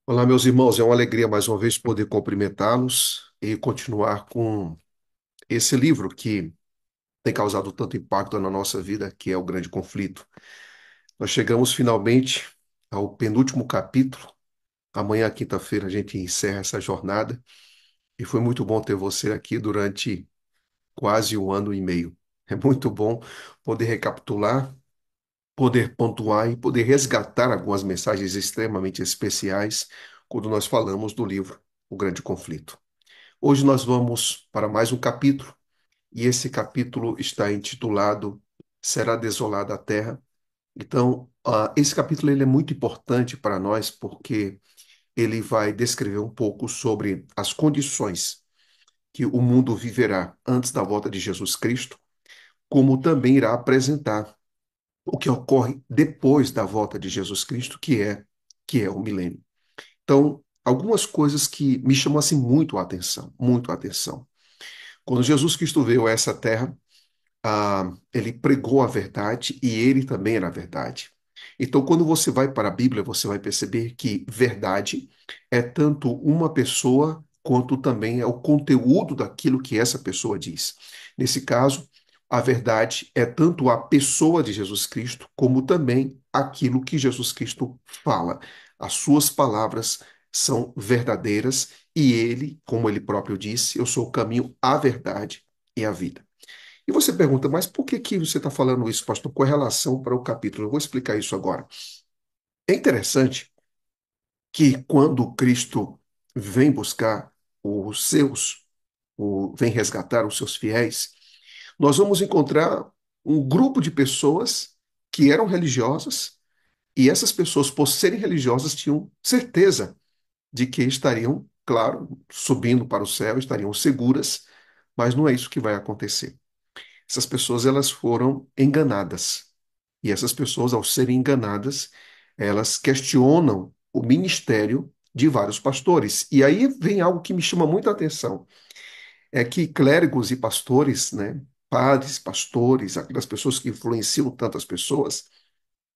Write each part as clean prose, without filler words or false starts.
Olá, meus irmãos, é uma alegria mais uma vez poder cumprimentá-los e continuar com esse livro que tem causado tanto impacto na nossa vida, que é o Grande Conflito. Nós chegamos finalmente ao penúltimo capítulo. Amanhã, quinta-feira, a gente encerra essa jornada e foi muito bom ter você aqui durante quase um ano e meio. É muito bom poder recapitular, poder pontuar e poder resgatar algumas mensagens extremamente especiais quando nós falamos do livro O Grande Conflito. Hoje nós vamos para mais um capítulo, e esse capítulo está intitulado Será Desolada a Terra. Então, esse capítulo ele é muito importante para nós porque ele vai descrever um pouco sobre as condições que o mundo viverá antes da volta de Jesus Cristo, como também irá apresentar o que ocorre depois da volta de Jesus Cristo, que é o milênio. Então, algumas coisas que me chamam assim muito a atenção, muito a atenção. Quando Jesus Cristo veio a essa terra, ele pregou a verdade e ele também era a verdade. Então, quando você vai para a Bíblia, você vai perceber que verdade é tanto uma pessoa quanto também é o conteúdo daquilo que essa pessoa diz. Nesse caso, a verdade é tanto a pessoa de Jesus Cristo, como também aquilo que Jesus Cristo fala. As suas palavras são verdadeiras e ele, como ele próprio disse, eu sou o caminho, a verdade e a vida. E você pergunta, mas por que que você está falando isso, pastor, com relação para o capítulo? Eu vou explicar isso agora. É interessante que quando Cristo vem buscar os seus, vem resgatar os seus fiéis, nós vamos encontrar um grupo de pessoas que eram religiosas, e essas pessoas, por serem religiosas, tinham certeza de que estariam, claro, subindo para o céu, estariam seguras, mas não é isso que vai acontecer. Essas pessoas elas foram enganadas. E essas pessoas, ao serem enganadas, elas questionam o ministério de vários pastores. E aí vem algo que me chama muita atenção, é que clérigos e pastores, né, padres, pastores, aquelas pessoas que influenciam tantas pessoas,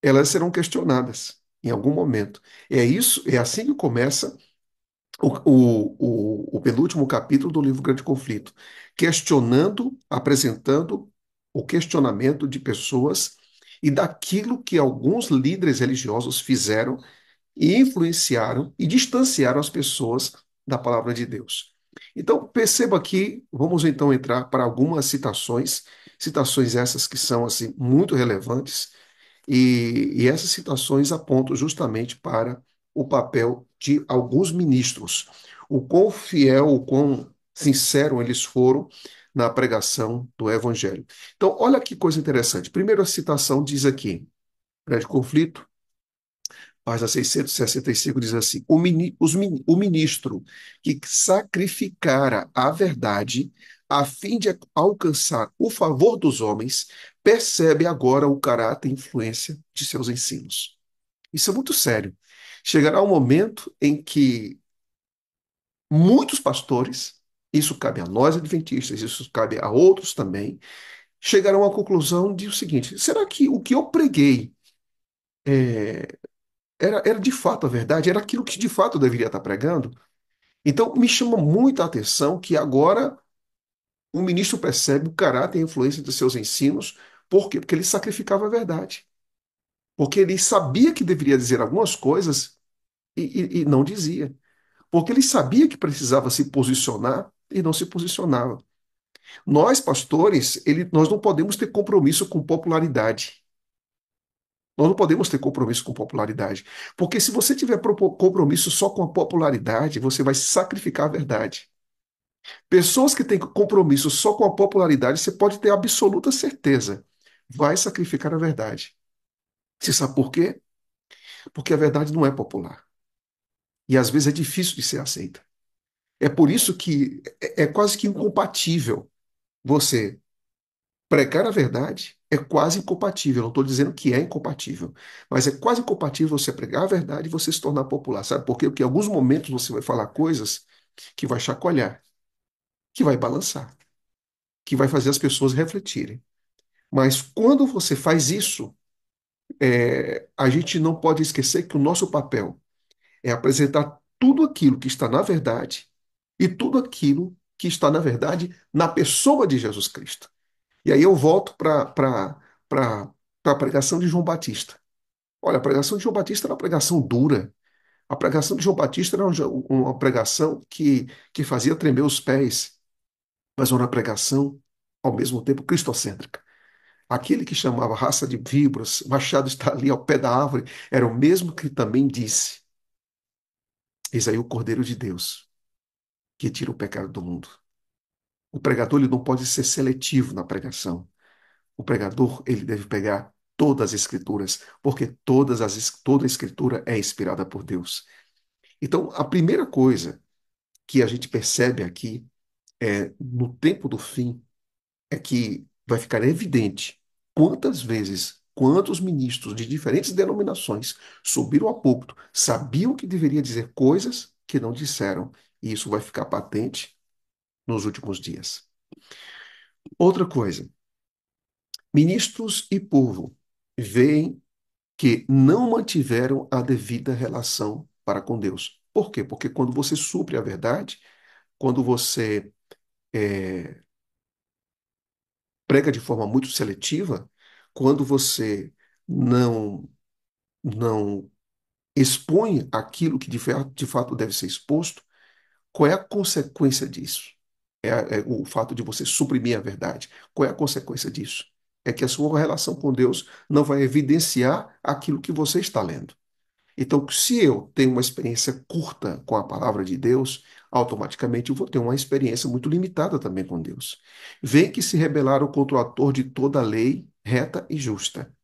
elas serão questionadas em algum momento. É isso, é assim que começa o penúltimo capítulo do livro Grande Conflito, questionando, apresentando o questionamento de pessoas e daquilo que alguns líderes religiosos fizeram e influenciaram e distanciaram as pessoas da palavra de Deus. Então, perceba aqui, vamos então entrar para algumas citações, citações essas que são assim muito relevantes e essas citações apontam justamente para o papel de alguns ministros, o quão fiel, o quão sincero eles foram na pregação do Evangelho. Então, olha que coisa interessante. Primeiro, a citação diz aqui, grande conflito, página 665, diz assim: o ministro que sacrificara a verdade a fim de alcançar o favor dos homens, percebe agora o caráter e influência de seus ensinos. Isso é muito sério. Chegará um momento em que muitos pastores, isso cabe a nós adventistas, isso cabe a outros também, chegarão à conclusão de o seguinte: será que o que eu preguei era de fato a verdade? Era aquilo que de fato eu deveria estar pregando? Então, me chama muita atenção que agora o ministro percebe o caráter e a influência de seus ensinos. Por quê? Porque ele sacrificava a verdade. Porque ele sabia que deveria dizer algumas coisas e não dizia. Porque ele sabia que precisava se posicionar e não se posicionava. Nós, pastores, nós não podemos ter compromisso com popularidade. Nós não podemos ter compromisso com popularidade. Porque se você tiver compromisso só com a popularidade, você vai sacrificar a verdade. Pessoas que têm compromisso só com a popularidade, você pode ter absoluta certeza, vai sacrificar a verdade. Você sabe por quê? Porque a verdade não é popular. E às vezes é difícil de ser aceita. É por isso que é quase que incompatível você pregar a verdade. É quase incompatível. Não estou dizendo que é incompatível, mas é quase incompatível você pregar a verdade e você se tornar popular. Sabe por quê? Porque em alguns momentos você vai falar coisas que vai chacoalhar, que vai balançar, que vai fazer as pessoas refletirem. Mas quando você faz isso, a gente não pode esquecer que o nosso papel é apresentar tudo aquilo que está na verdade e tudo aquilo que está na verdade na pessoa de Jesus Cristo. E aí eu volto para a pregação de João Batista. Olha, a pregação de João Batista era uma pregação dura. A pregação de João Batista era uma pregação que fazia tremer os pés, mas era uma pregação, ao mesmo tempo, cristocêntrica. Aquele que chamava raça de víboras, o machado está ali ao pé da árvore, era o mesmo que também disse: Eis aí o Cordeiro de Deus, que tira o pecado do mundo. O pregador ele não pode ser seletivo na pregação. O pregador ele deve pegar todas as escrituras, porque toda a escritura é inspirada por Deus. Então, a primeira coisa que a gente percebe aqui no tempo do fim é que vai ficar evidente quantas vezes, quantos ministros de diferentes denominações subiram ao púlpito, sabiam que deveria dizer coisas que não disseram, e isso vai ficar patente nos últimos dias. Outra coisa, ministros e povo veem que não mantiveram a devida relação para com Deus. Por quê? Porque quando você supre a verdade, quando você é, prega de forma muito seletiva, quando você não não expõe aquilo que de fato deve ser exposto, qual é a consequência disso? É o fato de você suprimir a verdade. Qual é a consequência disso? É que a sua relação com Deus não vai evidenciar aquilo que você está lendo. Então, se eu tenho uma experiência curta com a palavra de Deus, automaticamente eu vou ter uma experiência muito limitada também com Deus. Vem que se rebelaram contra o autor de toda a lei reta e justa.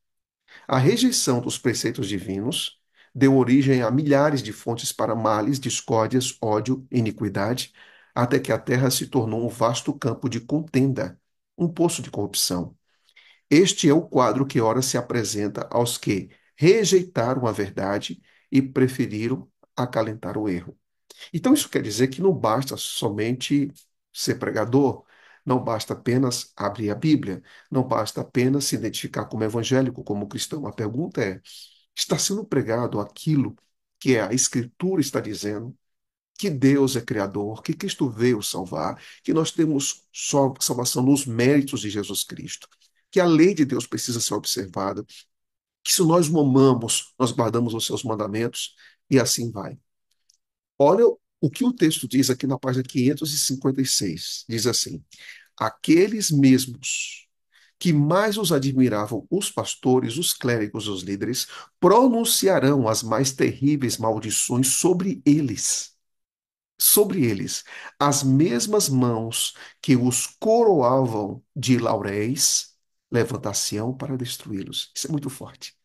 A rejeição dos preceitos divinos deu origem a milhares de fontes para males, discórdias, ódio, iniquidade, até que a terra se tornou um vasto campo de contenda, um poço de corrupção. Este é o quadro que ora se apresenta aos que rejeitaram a verdade e preferiram acalentar o erro. Então, isso quer dizer que não basta somente ser pregador, não basta apenas abrir a Bíblia, não basta apenas se identificar como evangélico, como cristão. A pergunta é: está sendo pregado aquilo que a Escritura está dizendo? Que Deus é criador, que Cristo veio salvar, que nós temos só salvação nos méritos de Jesus Cristo, que a lei de Deus precisa ser observada, que se nós o amamos, nós guardamos os seus mandamentos, e assim vai. Olha o que o texto diz aqui na página 556. Diz assim: aqueles mesmos que mais os admiravam, os pastores, os clérigos, os líderes, pronunciarão as mais terríveis maldições sobre eles, as mesmas mãos que os coroavam de lauréis levantar-se-ão para destruí-los. Isso é muito forte.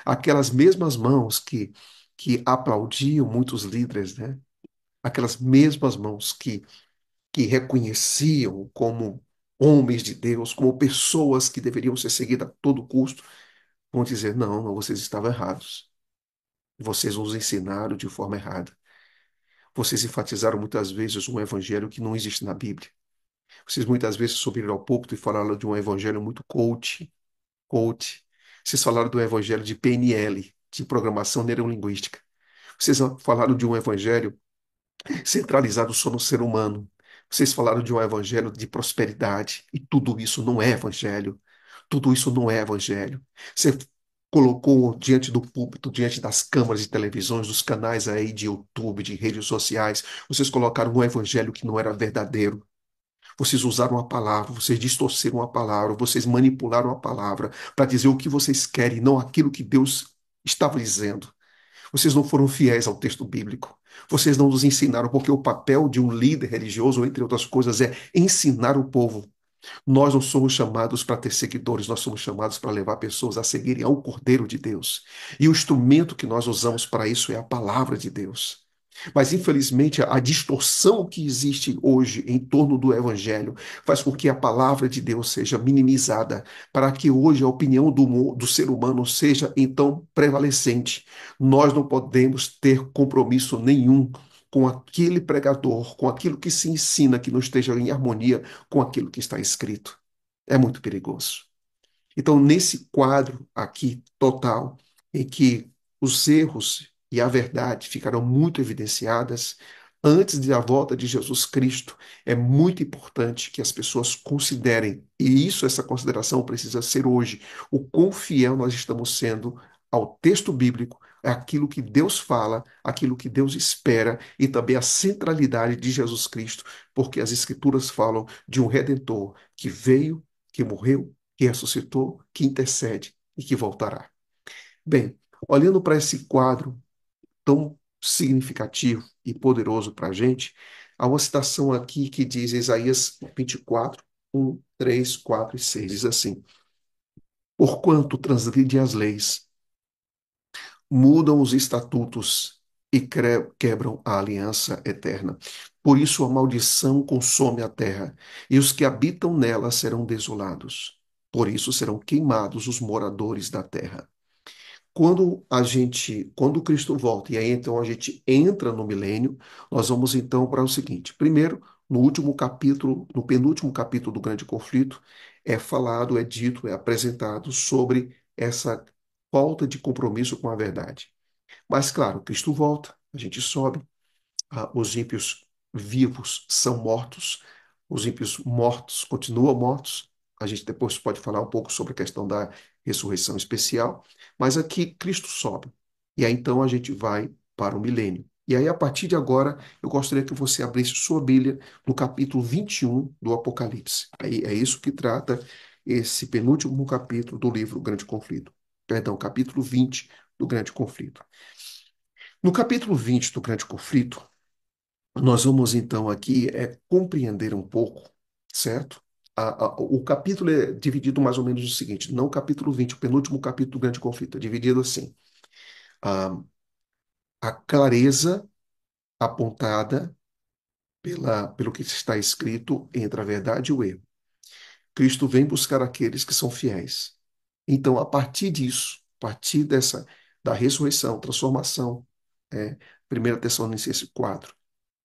Aquelas mesmas mãos que aplaudiam muitos líderes, né? Aquelas mesmas mãos que reconheciam como homens de Deus, como pessoas que deveriam ser seguidas a todo custo, vão dizer: não, não, vocês estavam errados. Vocês nos ensinaram de forma errada. Vocês enfatizaram muitas vezes um evangelho que não existe na Bíblia. Vocês muitas vezes subiram ao púlpito e falaram de um evangelho muito coach. Vocês falaram do evangelho de PNL, de programação neurolinguística. Vocês falaram de um evangelho centralizado só no ser humano. Vocês falaram de um evangelho de prosperidade, e tudo isso não é evangelho. Tudo isso não é evangelho. Você colocou diante do púlpito, diante das câmaras de televisões, dos canais aí de YouTube, de redes sociais, vocês colocaram um evangelho que não era verdadeiro. Vocês usaram a palavra, vocês distorceram a palavra, vocês manipularam a palavra para dizer o que vocês querem, não aquilo que Deus estava dizendo. Vocês não foram fiéis ao texto bíblico. Vocês não nos ensinaram, porque o papel de um líder religioso, entre outras coisas, é ensinar o povo. Nós não somos chamados para ter seguidores, nós somos chamados para levar pessoas a seguirem ao Cordeiro de Deus. E o instrumento que nós usamos para isso é a palavra de Deus. Mas, infelizmente, a distorção que existe hoje em torno do Evangelho faz com que a palavra de Deus seja minimizada, para que hoje a opinião do ser humano seja, então, prevalecente. Nós não podemos ter compromisso nenhum com aquele pregador, com aquilo que se ensina que não esteja em harmonia com aquilo que está escrito. É muito perigoso. Então, nesse quadro aqui total, em que os erros e a verdade ficarão muito evidenciadas antes da volta de Jesus Cristo. É muito importante que as pessoas considerem, e isso, essa consideração precisa ser hoje, o quão fiel nós estamos sendo ao texto bíblico, aquilo que Deus fala, aquilo que Deus espera e também a centralidade de Jesus Cristo, porque as Escrituras falam de um Redentor que veio, que morreu, que ressuscitou, que intercede e que voltará. Bem, olhando para esse quadro tão significativo e poderoso para a gente, há uma citação aqui que diz Isaías 24, 3, 4 e 6, diz assim: Porquanto transgride as leis, mudam os estatutos e quebram a aliança eterna. Por isso a maldição consome a terra, e os que habitam nela serão desolados. Por isso serão queimados os moradores da terra. Quando Cristo volta, e aí então a gente entra no milênio, nós vamos então para o seguinte: primeiro, no último capítulo, no penúltimo capítulo do Grande Conflito, é falado, é dito, é apresentado sobre essa falta de compromisso com a verdade. Mas, claro, Cristo volta, a gente sobe, os ímpios vivos são mortos, os ímpios mortos continuam mortos. A gente depois pode falar um pouco sobre a questão da ressurreição especial, mas aqui Cristo sobe. E aí então a gente vai para o milênio. E aí, a partir de agora, eu gostaria que você abrisse sua Bíblia no capítulo 21 do Apocalipse. Aí é isso que trata esse penúltimo capítulo do livro Grande Conflito. Perdão, capítulo 20 do Grande Conflito. No capítulo 20 do Grande Conflito, nós vamos então aqui compreender um pouco, certo? O capítulo é dividido mais ou menos o seguinte, não o capítulo 20, o penúltimo capítulo do Grande Conflito, é dividido assim. A, a clareza apontada pelo que está escrito entre a verdade e o erro. Cristo vem buscar aqueles que são fiéis. Então, a partir disso, a partir da ressurreição, transformação, 1 Tessalonicenses 4,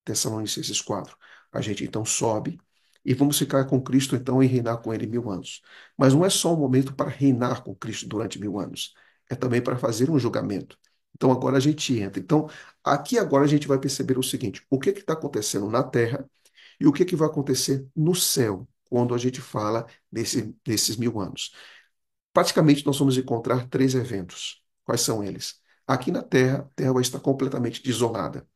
Tessalonicenses 4. A gente então sobe e vamos ficar com Cristo então e reinar com Ele 1000 anos. Mas não é só um momento para reinar com Cristo durante 1000 anos, é também para fazer um julgamento. Então agora a gente entra. Então aqui agora a gente vai perceber o seguinte: o que está acontecendo na Terra e o que vai acontecer no céu quando a gente fala desses 1000 anos. Praticamente nós vamos encontrar três eventos. Quais são eles? Aqui na Terra, a Terra vai estar completamente desolada,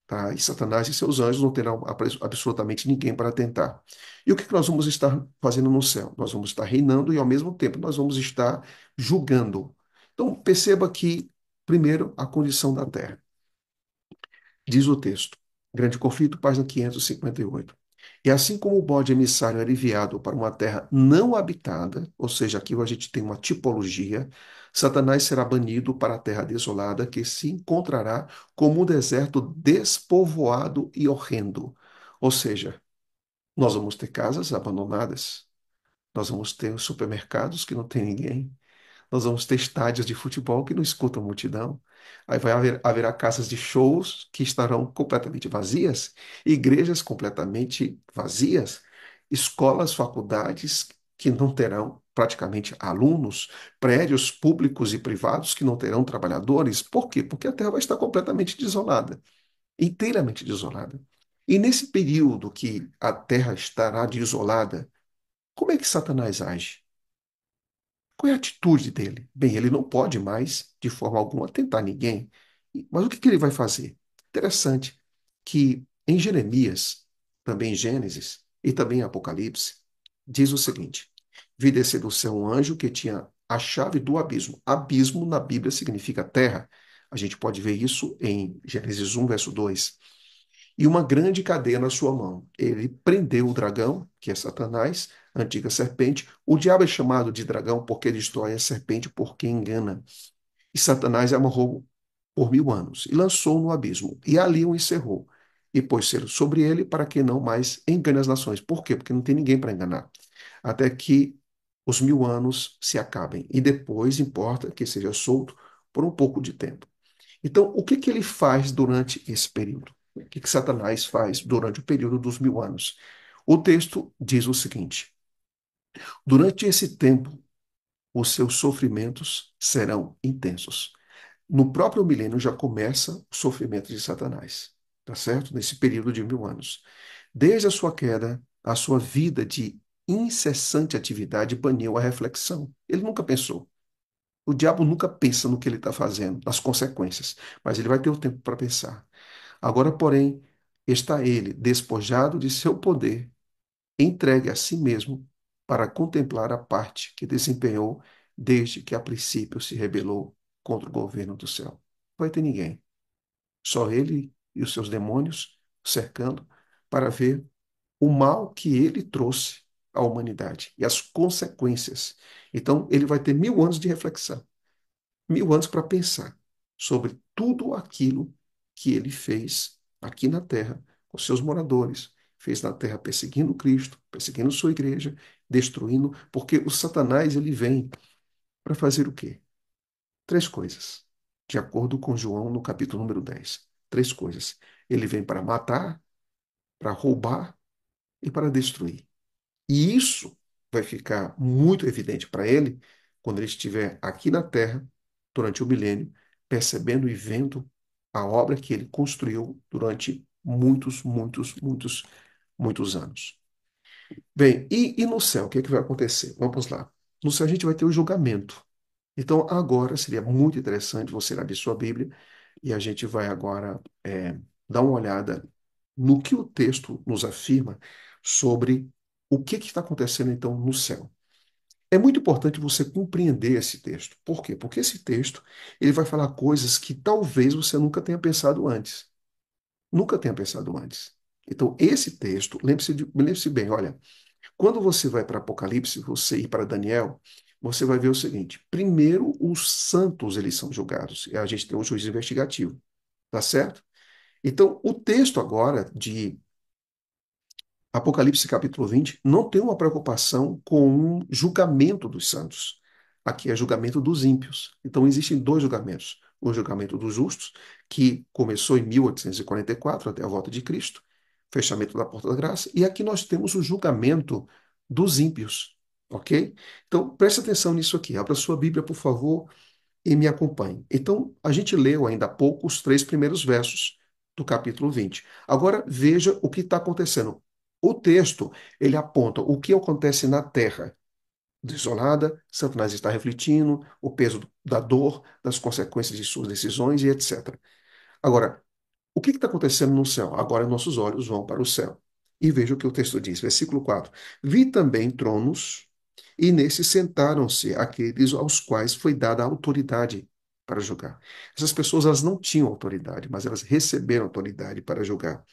tá? E Satanás e seus anjos não terão absolutamente ninguém para tentar. E o que nós vamos estar fazendo no céu? Nós vamos estar reinando e, ao mesmo tempo, nós vamos estar julgando. Então, perceba que, primeiro, a condição da terra. Diz o texto, Grande Conflito, página 558. E assim como o bode emissário era enviado para uma terra não habitada, ou seja, aqui a gente tem uma tipologia, Satanás será banido para a terra desolada, que se encontrará como um deserto despovoado e horrendo. Ou seja, nós vamos ter casas abandonadas, nós vamos ter supermercados que não tem ninguém, nós vamos ter estádios de futebol que não escutam multidão. Aí haverá casas de shows que estarão completamente vazias, igrejas completamente vazias, escolas, faculdades que não terão praticamente alunos, prédios públicos e privados que não terão trabalhadores. Por quê? Porque a terra vai estar completamente desolada, inteiramente desolada. E nesse período que a terra estará desolada, como é que Satanás age? Qual é a atitude dele? Bem, ele não pode mais, de forma alguma, tentar ninguém. Mas o que que ele vai fazer? Interessante que em Jeremias, também em Gênesis e também em Apocalipse, diz o seguinte: Vi descer do céu um anjo que tinha a chave do abismo. Abismo na Bíblia significa terra. A gente pode ver isso em Gênesis 1, verso 2 e uma grande cadeia na sua mão. Ele prendeu o dragão, que é Satanás, a antiga serpente. O diabo é chamado de dragão porque destrói a serpente porque engana. E Satanás amarrou por 1000 anos e lançou no abismo. E ali o encerrou. E pôs selo sobre ele para que não mais engane as nações. Por quê? Porque não tem ninguém para enganar. Até que os 1000 anos se acabem. E depois importa que seja solto por um pouco de tempo. Então, o que que ele faz durante esse período? O que que Satanás faz durante o período dos 1000 anos? O texto diz o seguinte: durante esse tempo, os seus sofrimentos serão intensos. No próprio milênio já começa o sofrimento de Satanás, tá certo? Nesse período de 1000 anos. Desde a sua queda, a sua vida de incessante atividade baniu a reflexão. Ele nunca pensou. O diabo nunca pensa no que ele está fazendo, nas consequências, mas ele vai ter o tempo para pensar. Agora, porém, está ele despojado de seu poder, entregue a si mesmo para contemplar a parte que desempenhou desde que a princípio se rebelou contra o governo do céu. Não vai ter ninguém, só ele e os seus demônios cercando para ver o mal que ele trouxe à humanidade e as consequências. Então, ele vai ter 1000 anos de reflexão, 1000 anos para pensar sobre tudo aquilo que ele fez aqui na terra, com seus moradores, fez na terra perseguindo Cristo, perseguindo sua igreja, destruindo, porque o Satanás ele vem para fazer o quê? Três coisas, de acordo com João no capítulo número 10. Três coisas. Ele vem para matar, para roubar e para destruir. E isso vai ficar muito evidente para ele quando ele estiver aqui na Terra, durante o milênio, percebendo e vendo a obra que ele construiu durante muitos, muitos, muitos, muitos anos. Bem, e no céu, o que é que vai acontecer? Vamos lá. No céu a gente vai ter o julgamento. Então, agora seria muito interessante você abrir sua Bíblia e a gente vai agora dar uma olhada no que o texto nos afirma sobre o que está acontecendo então no céu. É muito importante você compreender esse texto. Por quê? Porque esse texto ele vai falar coisas que talvez você nunca tenha pensado antes. Nunca tenha pensado antes. Então, esse texto, lembre-se bem, olha, quando você vai para Apocalipse, você ir para Daniel, você vai ver o seguinte: primeiro, os santos eles são julgados. E a gente tem um juiz investigativo, tá certo? Então, o texto agora de Apocalipse capítulo 20 não tem uma preocupação com o julgamento dos santos. Aqui é julgamento dos ímpios. Então existem dois julgamentos. O julgamento dos justos, que começou em 1844, até a volta de Cristo, fechamento da porta da graça, e aqui nós temos o julgamento dos ímpios, ok? Então preste atenção nisso aqui. Abra sua Bíblia, por favor, e me acompanhe. Então, a gente leu ainda há pouco os três primeiros versos do capítulo 20. Agora, veja o que está acontecendo. O texto, ele aponta o que acontece na terra desolada, Satanás está refletindo o peso da dor, das consequências de suas decisões e etc. Agora, o que está acontecendo no céu? Agora nossos olhos vão para o céu. E veja o que o texto diz, versículo 4. Vi também tronos, e nesses sentaram-se aqueles aos quais foi dada a autoridade para julgar. Essas pessoas elas não tinham autoridade, mas elas receberam autoridade para julgar.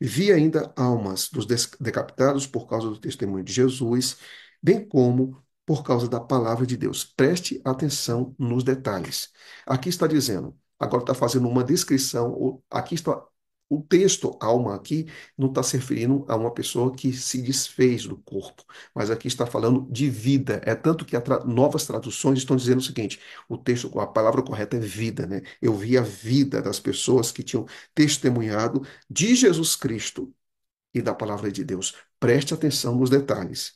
Vi ainda almas dos decapitados por causa do testemunho de Jesus, bem como por causa da palavra de Deus. Preste atenção nos detalhes. Aqui está dizendo, agora está fazendo uma descrição, aqui está o texto alma aqui não está se referindo a uma pessoa que se desfez do corpo, mas aqui está falando de vida. É tanto que novas traduções estão dizendo o seguinte: o texto, a palavra correta é vida, né? Eu vi a vida das pessoas que tinham testemunhado de Jesus Cristo e da palavra de Deus. Preste atenção nos detalhes.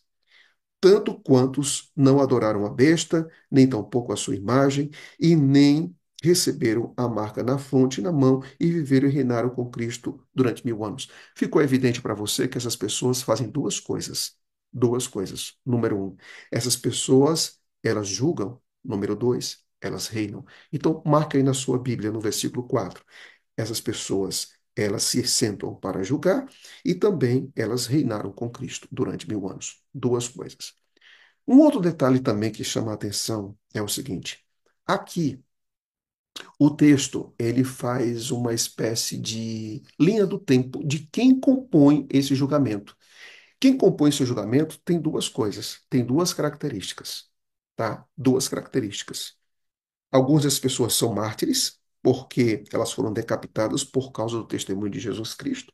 Tanto quantos não adoraram a besta, nem tampouco a sua imagem, e nem receberam a marca na fronte e na mão, e viveram e reinaram com Cristo durante 1000 anos. Ficou evidente para você que essas pessoas fazem duas coisas. Duas coisas. Número um, essas pessoas, elas julgam. Número dois, elas reinam. Então, marca aí na sua Bíblia, no versículo 4. Essas pessoas, elas se sentam para julgar e também elas reinaram com Cristo durante 1000 anos. Duas coisas. Um outro detalhe também que chama a atenção é o seguinte: aqui o texto ele faz uma espécie de linha do tempo de quem compõe esse julgamento. Quem compõe esse julgamento tem duas coisas, tem duas características, tá? Duas características. Algumas das pessoas são mártires, porque elas foram decapitadas por causa do testemunho de Jesus Cristo.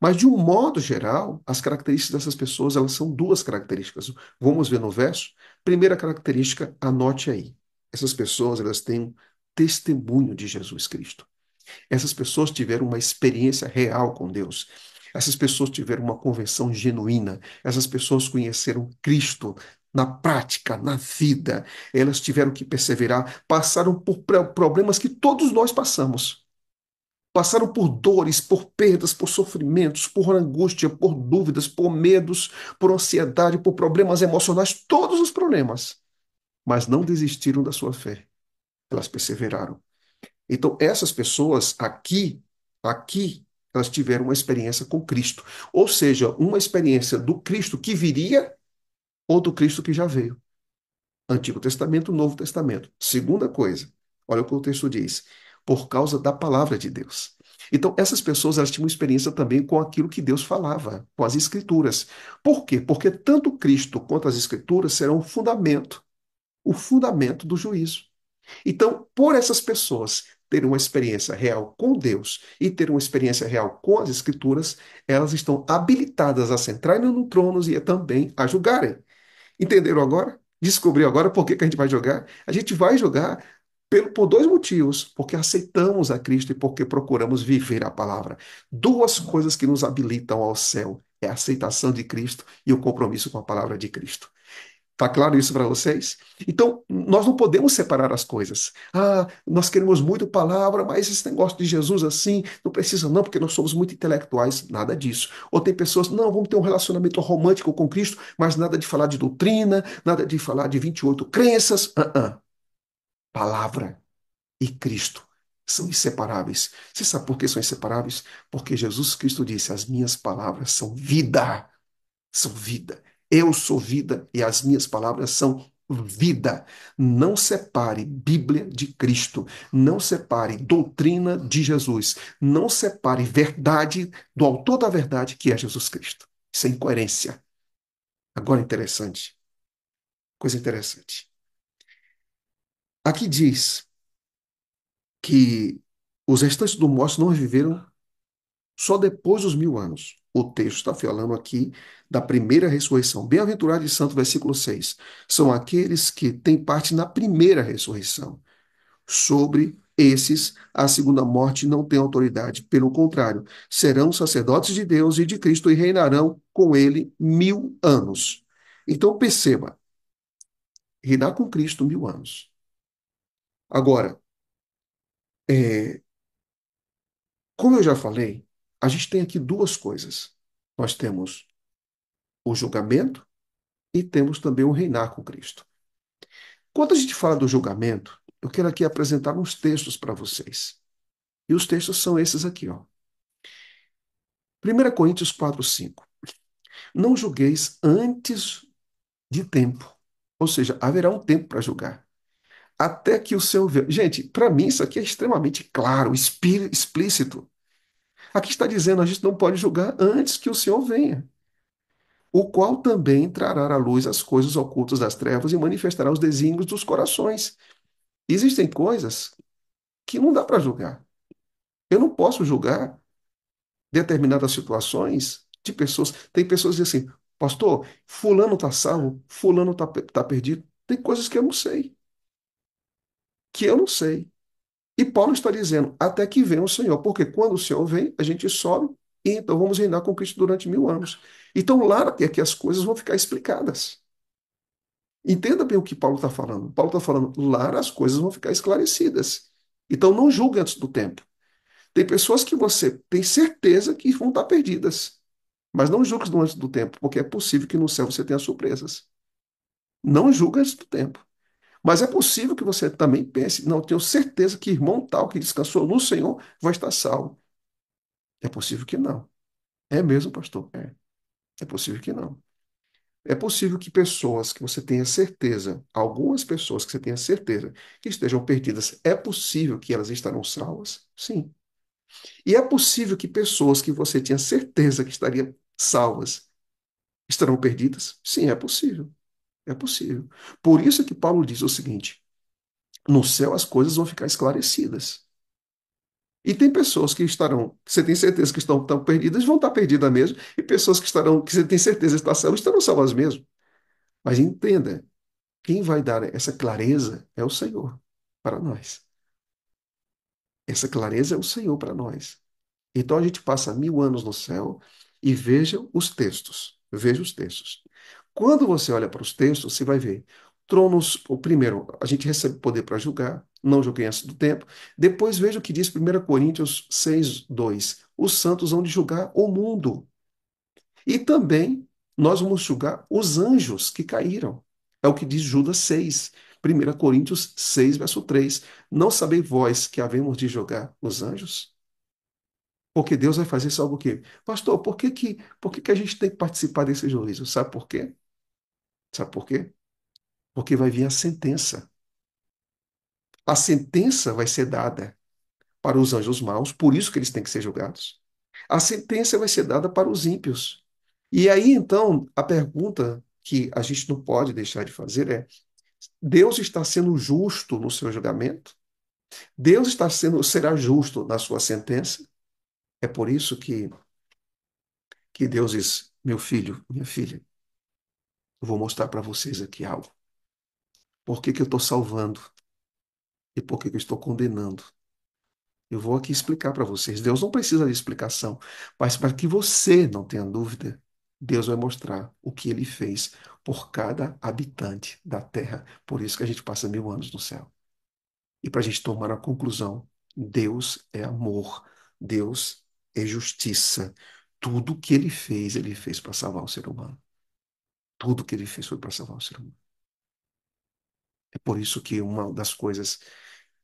Mas, de um modo geral, as características dessas pessoas, elas são duas características. Vamos ver no verso. Primeira característica, anote aí. Essas pessoas, elas têm um testemunho de Jesus Cristo. Essas pessoas tiveram uma experiência real com Deus. Essas pessoas tiveram uma conversão genuína. Essas pessoas conheceram Cristo na prática, na vida. Elas tiveram que perseverar, passaram por problemas que todos nós passamos. Passaram por dores, por perdas, por sofrimentos, por angústia, por dúvidas, por medos, por ansiedade, por problemas emocionais, todos os problemas. Mas não desistiram da sua fé. Elas perseveraram. Então, essas pessoas aqui, elas tiveram uma experiência com Cristo. Ou seja, uma experiência do Cristo que viria ou do Cristo que já veio. Antigo Testamento, Novo Testamento. Segunda coisa, olha o que o texto diz. Por causa da palavra de Deus. Então, essas pessoas elas tinham uma experiência também com aquilo que Deus falava, com as Escrituras. Por quê? Porque tanto Cristo quanto as Escrituras serão o fundamento do juízo. Então, por essas pessoas terem uma experiência real com Deus e terem uma experiência real com as Escrituras, elas estão habilitadas a sentarem no trono e também a julgarem. Entenderam agora? Descobriu agora por que que a gente vai jogar? A gente vai jogar por dois motivos: porque aceitamos a Cristo e porque procuramos viver a palavra. Duas coisas que nos habilitam ao céu: é a aceitação de Cristo e o compromisso com a palavra de Cristo. Tá claro isso para vocês? Então, nós não podemos separar as coisas. Ah, nós queremos muito palavra, mas esse negócio de Jesus assim, não precisa não, porque nós somos muito intelectuais. Nada disso. Ou tem pessoas, não, vamos ter um relacionamento romântico com Cristo, mas nada de falar de doutrina, nada de falar de 28 crenças. Palavra e Cristo são inseparáveis. Você sabe por que são inseparáveis? Porque Jesus Cristo disse, as minhas palavras são vida, são vida. Eu sou vida e as minhas palavras são vida. Não separe Bíblia de Cristo. Não separe doutrina de Jesus. Não separe verdade do autor da verdade, que é Jesus Cristo. Isso é incoerência. Agora, interessante. Coisa interessante. Aqui diz que os restantes do mortos não viveram só depois dos 1000 anos. O texto está falando aqui da primeira ressurreição. Bem-aventurado e santo, versículo 6. São aqueles que têm parte na primeira ressurreição. Sobre esses, a segunda morte não tem autoridade. Pelo contrário, serão sacerdotes de Deus e de Cristo e reinarão com ele 1000 anos. Então perceba, reinar com Cristo 1000 anos. Agora, é, como eu já falei, a gente tem aqui duas coisas. Nós temos o julgamento e temos também o reinar com Cristo. Quando a gente fala do julgamento, eu quero aqui apresentar uns textos para vocês. E os textos são esses aqui, ó. 1 Coríntios 4:5. Não julgueis antes de tempo. Ou seja, haverá um tempo para julgar. Até que o Senhor venha. Gente, para mim isso aqui é extremamente claro, explícito. Aqui está dizendo, a gente não pode julgar antes que o Senhor venha, o qual também trará à luz as coisas ocultas das trevas e manifestará os desígnios dos corações. Existem coisas que não dá para julgar. Eu não posso julgar determinadas situações de pessoas. Tem pessoas que dizem assim, pastor, fulano está salvo, fulano tá perdido. Tem coisas que eu não sei, que eu não sei. E Paulo está dizendo, até que venha o Senhor, porque quando o Senhor vem, a gente sobe e então vamos reinar com Cristo durante 1000 anos. Então lá é que as coisas vão ficar explicadas. Entenda bem o que Paulo está falando. Paulo está falando, lá as coisas vão ficar esclarecidas. Então não julgue antes do tempo. Tem pessoas que você tem certeza que vão estar perdidas. Mas não julgue antes do tempo, porque é possível que no céu você tenha surpresas. Não julgue antes do tempo. Mas é possível que você também pense, não, eu tenho certeza que irmão tal que descansou no Senhor vai estar salvo. É possível que não. É mesmo, pastor? É. É possível que não. É possível que pessoas que você tenha certeza, algumas pessoas que você tenha certeza que estejam perdidas, é possível que elas estarão salvas? Sim. E é possível que pessoas que você tinha certeza que estariam salvas estarão perdidas? Sim, é possível. É possível. Por isso é que Paulo diz o seguinte: no céu as coisas vão ficar esclarecidas. E tem pessoas que estarão, que você tem certeza que estão perdidas, vão estar perdidas mesmo, e pessoas que estarão, que você tem certeza que estão salvas, estarão salvas mesmo. Mas entenda, quem vai dar essa clareza é o Senhor para nós. Essa clareza é o Senhor para nós. Então a gente passa 1000 anos no céu e veja os textos. Veja os textos. Quando você olha para os textos, você vai ver tronos, o primeiro, a gente recebe poder para julgar, não julguei antes do tempo. Depois veja o que diz 1 Coríntios 6:2. Os santos vão de julgar o mundo. E também nós vamos julgar os anjos que caíram. É o que diz Judas 6. 1 Coríntios 6, verso 3. Não sabeis vós que havemos de julgar os anjos? Porque Deus vai fazer isso algo o quê? Pastor, por que que a gente tem que participar desse juízo? Sabe por quê? Sabe por quê? Porque vai vir a sentença. A sentença vai ser dada para os anjos maus, por isso que eles têm que ser julgados. A sentença vai ser dada para os ímpios. E aí, então, a pergunta que a gente não pode deixar de fazer é: Deus está sendo justo no seu julgamento? Deus será justo na sua sentença? É por isso que Deus diz: meu filho, minha filha, eu vou mostrar para vocês aqui algo. Por que que eu estou salvando e por que que eu estou condenando? Eu vou aqui explicar para vocês. Deus não precisa de explicação, mas para que você não tenha dúvida, Deus vai mostrar o que ele fez por cada habitante da terra. Por isso que a gente passa 1.000 anos no céu. E para a gente tomar a conclusão, Deus é amor, Deus é justiça. Tudo que ele fez para salvar o ser humano. Tudo que ele fez foi para salvar o ser humano. É por isso que uma das coisas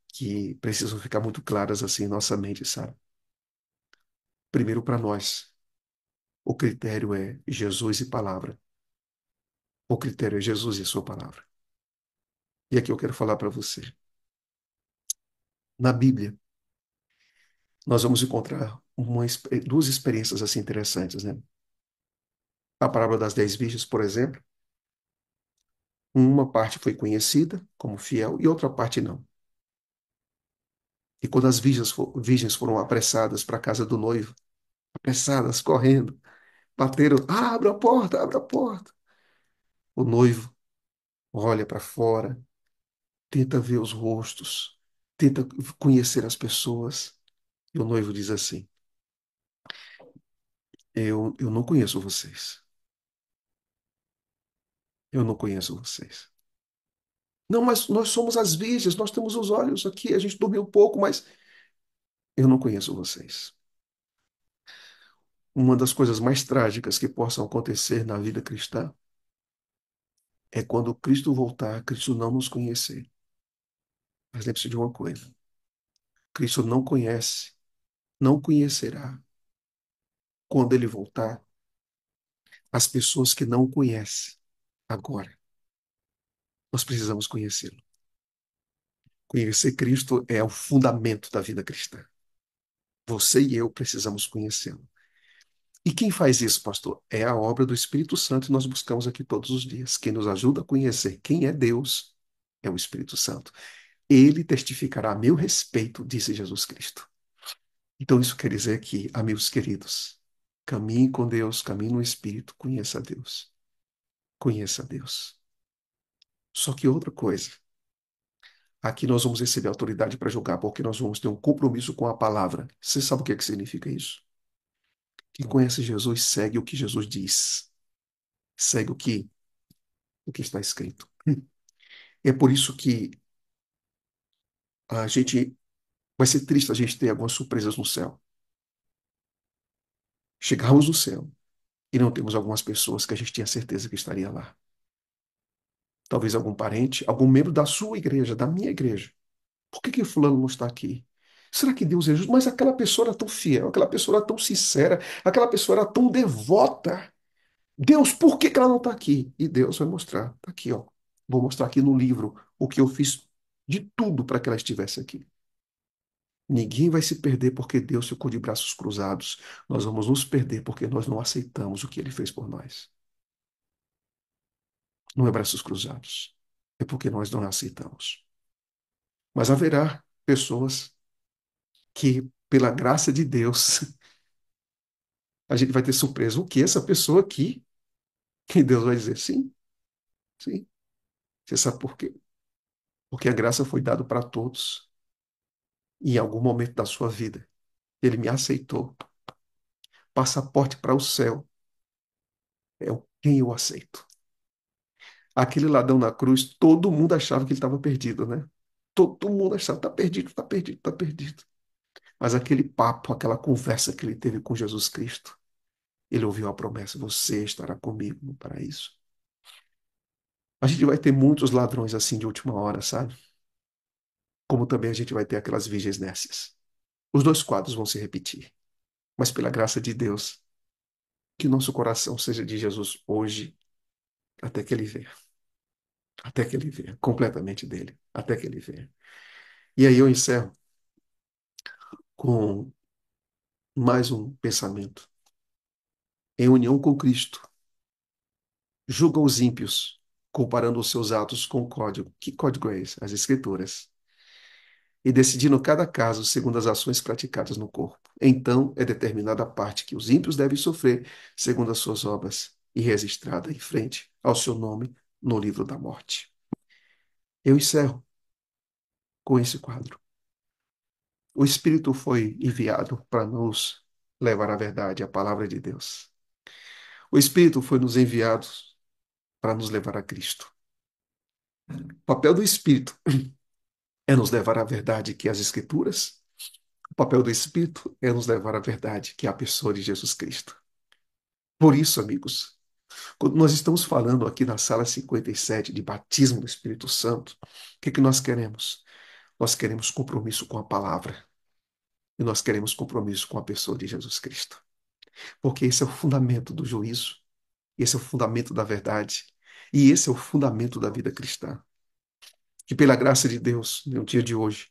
que precisam ficar muito claras assim em nossa mente, sabe? Primeiro para nós. O critério é Jesus e palavra. O critério é Jesus e a sua palavra. E aqui eu quero falar para você. Na Bíblia, nós vamos encontrar duas experiências assim interessantes, né? A parábola das 10 virgens, por exemplo, uma parte foi conhecida como fiel e outra parte não. E quando as virgens foram apressadas para a casa do noivo, apressadas, correndo, bateram, abra a porta, abra a porta. O noivo olha para fora, tenta ver os rostos, tenta conhecer as pessoas. E o noivo diz assim: eu não conheço vocês. Eu não conheço vocês. Não, mas nós somos as virgens, nós temos os olhos aqui, a gente dormiu pouco, mas eu não conheço vocês. Uma das coisas mais trágicas que possam acontecer na vida cristã é quando Cristo voltar, Cristo não nos conhecer. Mas lembre-se de uma coisa: Cristo não conhece, não conhecerá, quando ele voltar, as pessoas que não o conhecem agora. Nós precisamos conhecê-lo. Conhecer Cristo é o fundamento da vida cristã. Você e eu precisamos conhecê-lo. E quem faz isso, pastor? É a obra do Espírito Santo e nós buscamos aqui todos os dias. Quem nos ajuda a conhecer quem é Deus é o Espírito Santo. Ele testificará a meu respeito, disse Jesus Cristo. Então isso quer dizer que, amigos queridos, caminhe com Deus, caminhe no Espírito, conheça a Deus. Conheça a Deus. Só que outra coisa, aqui nós vamos receber autoridade para julgar, porque nós vamos ter um compromisso com a palavra. Você sabe o que é que significa isso? Quem conhece Jesus segue o que Jesus diz. Segue o que está escrito. É por isso que a gente vai ser triste a gente ter algumas surpresas no céu. Chegarmos no céu e não temos algumas pessoas que a gente tinha certeza que estaria lá. Talvez algum parente, algum membro da sua igreja, da minha igreja. Por que que fulano não está aqui? Será que Deus é justo? Mas aquela pessoa era tão fiel, aquela pessoa era tão sincera, aquela pessoa era tão devota. Deus, por que que ela não está aqui? E Deus vai mostrar. Está aqui, ó. Vou mostrar aqui no livro o que eu fiz de tudo para que ela estivesse aqui. Ninguém vai se perder porque Deus ficou de braços cruzados. Nós vamos nos perder porque nós não aceitamos o que ele fez por nós. Não é braços cruzados. É porque nós não aceitamos. Mas haverá pessoas que, pela graça de Deus, a gente vai ter surpresa. O que? Essa pessoa aqui? E Deus vai dizer sim, sim. Você sabe por quê? Porque a graça foi dada para todos. E em algum momento da sua vida, ele me aceitou. Passaporte para o céu é quem eu aceito. Aquele ladrão na cruz, todo mundo achava que ele estava perdido, né? Todo mundo achava, tá perdido, tá perdido, tá perdido. Mas aquele papo, aquela conversa que ele teve com Jesus Cristo, ele ouviu a promessa: você estará comigo no paraíso. A gente vai ter muitos ladrões assim de última hora, sabe? Como também a gente vai ter aquelas virgens nécias. Os dois quadros vão se repetir. Mas pela graça de Deus, que nosso coração seja de Jesus hoje, até que ele venha. Até que ele venha, completamente dele. Até que ele venha. E aí eu encerro com mais um pensamento. Em união com Cristo, julga os ímpios, comparando os seus atos com o código. Que código é esse? As Escrituras. E decidindo cada caso segundo as ações praticadas no corpo. Então é determinada a parte que os ímpios devem sofrer segundo as suas obras e registrada em frente ao seu nome no livro da morte. Eu encerro com esse quadro. O Espírito foi enviado para nos levar à verdade, à palavra de Deus. O Espírito foi nos enviado para nos levar a Cristo. O papel do Espírito é nos levar à verdade, que é as Escrituras. O papel do Espírito é nos levar à verdade, que é a pessoa de Jesus Cristo. Por isso, amigos, quando nós estamos falando aqui na sala 57 de batismo do Espírito Santo, o que que nós queremos? Nós queremos compromisso com a palavra e nós queremos compromisso com a pessoa de Jesus Cristo. Porque esse é o fundamento do juízo, esse é o fundamento da verdade e esse é o fundamento da vida cristã. Que pela graça de Deus, no dia de hoje,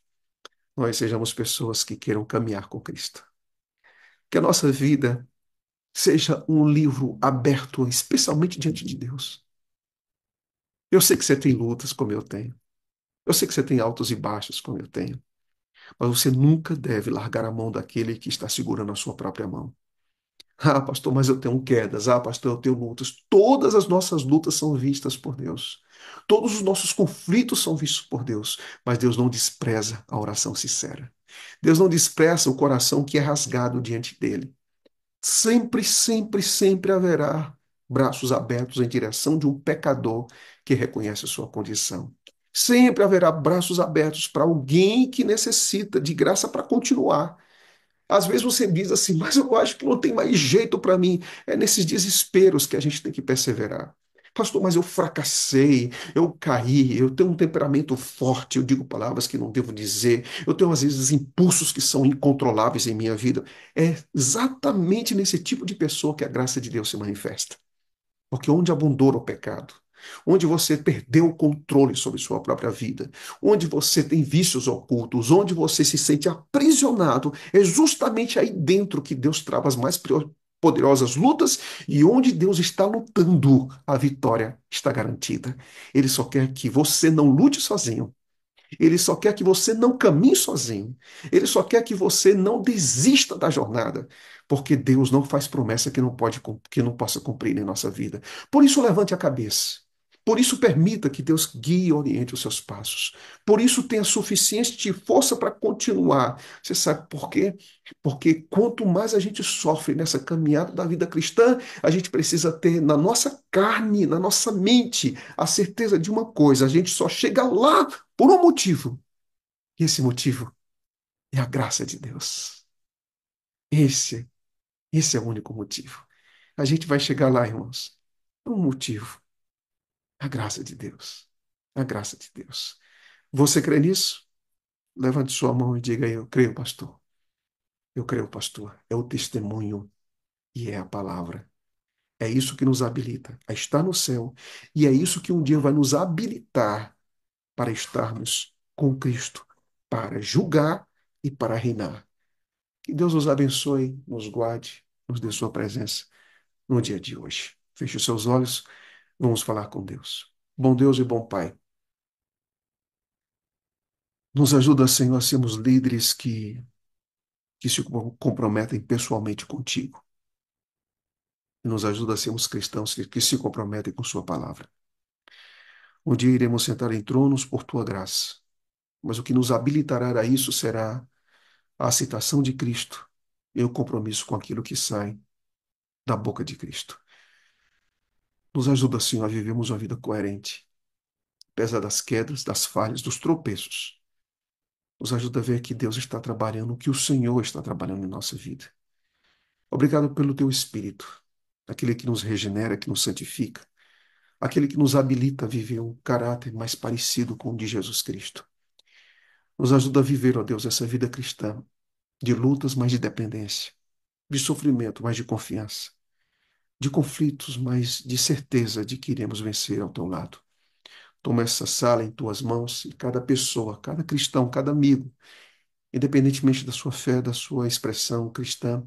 nós sejamos pessoas que queiram caminhar com Cristo. Que a nossa vida seja um livro aberto, especialmente diante de Deus. Eu sei que você tem lutas como eu tenho. Eu sei que você tem altos e baixos como eu tenho. Mas você nunca deve largar a mão daquele que está segurando a sua própria mão. Ah, pastor, mas eu tenho quedas. Ah, pastor, eu tenho lutas. Todas as nossas lutas são vistas por Deus. Todos os nossos conflitos são vistos por Deus. Mas Deus não despreza a oração sincera. Deus não despreza o coração que é rasgado diante dele. Sempre, sempre, sempre haverá braços abertos em direção de um pecador que reconhece a sua condição. Sempre haverá braços abertos para alguém que necessita de graça para continuar. Às vezes você diz assim, mas eu acho que não tem mais jeito para mim. É nesses desesperos que a gente tem que perseverar. Pastor, mas eu fracassei, eu caí, eu tenho um temperamento forte, eu digo palavras que não devo dizer, eu tenho às vezes impulsos que são incontroláveis em minha vida. É exatamente nesse tipo de pessoa que a graça de Deus se manifesta. Porque onde abundou o pecado, onde você perdeu o controle sobre sua própria vida, onde você tem vícios ocultos, onde você se sente aprisionado, é justamente aí dentro que Deus trava as mais poderosas lutas e onde Deus está lutando, a vitória está garantida. Ele só quer que você não lute sozinho. Ele só quer que você não caminhe sozinho. Ele só quer que você não desista da jornada, porque Deus não faz promessa que não pode, que não possa cumprir em nossa vida. Por isso levante a cabeça. Por isso permita que Deus guie e oriente os seus passos. Por isso tenha suficiente força para continuar. Você sabe por quê? Porque quanto mais a gente sofre nessa caminhada da vida cristã, a gente precisa ter na nossa carne, na nossa mente, a certeza de uma coisa: a gente só chega lá por um motivo. E esse motivo é a graça de Deus. Esse, esse é o único motivo. A gente vai chegar lá, irmãos, por um motivo. A graça de Deus. A graça de Deus. Você crê nisso? Levante sua mão e diga aí: eu creio, pastor. Eu creio, pastor. É o testemunho e é a palavra. É isso que nos habilita a estar no céu. E é isso que um dia vai nos habilitar para estarmos com Cristo, para julgar e para reinar. Que Deus nos abençoe, nos guarde, nos dê sua presença no dia de hoje. Feche os seus olhos, vamos falar com Deus. Bom Deus e bom Pai, nos ajuda, Senhor, a sermos líderes que se comprometem pessoalmente contigo. E nos ajuda a sermos cristãos que se comprometem com Sua palavra. Um dia iremos sentar em tronos por Tua graça, mas o que nos habilitará a isso será a aceitação de Cristo e o compromisso com aquilo que sai da boca de Cristo. Nos ajuda, Senhor, a vivermos uma vida coerente, apesar das quedas, das falhas, dos tropeços. Nos ajuda a ver que Deus está trabalhando, que o Senhor está trabalhando em nossa vida. Obrigado pelo teu Espírito, aquele que nos regenera, que nos santifica, aquele que nos habilita a viver um caráter mais parecido com o de Jesus Cristo. Nos ajuda a viver, ó Deus, essa vida cristã, de lutas, mas de dependência, de sofrimento, mas de confiança, de conflitos, mas de certeza de que iremos vencer ao teu lado. Toma essa sala em tuas mãos e cada pessoa, cada cristão, cada amigo, independentemente da sua fé, da sua expressão cristã,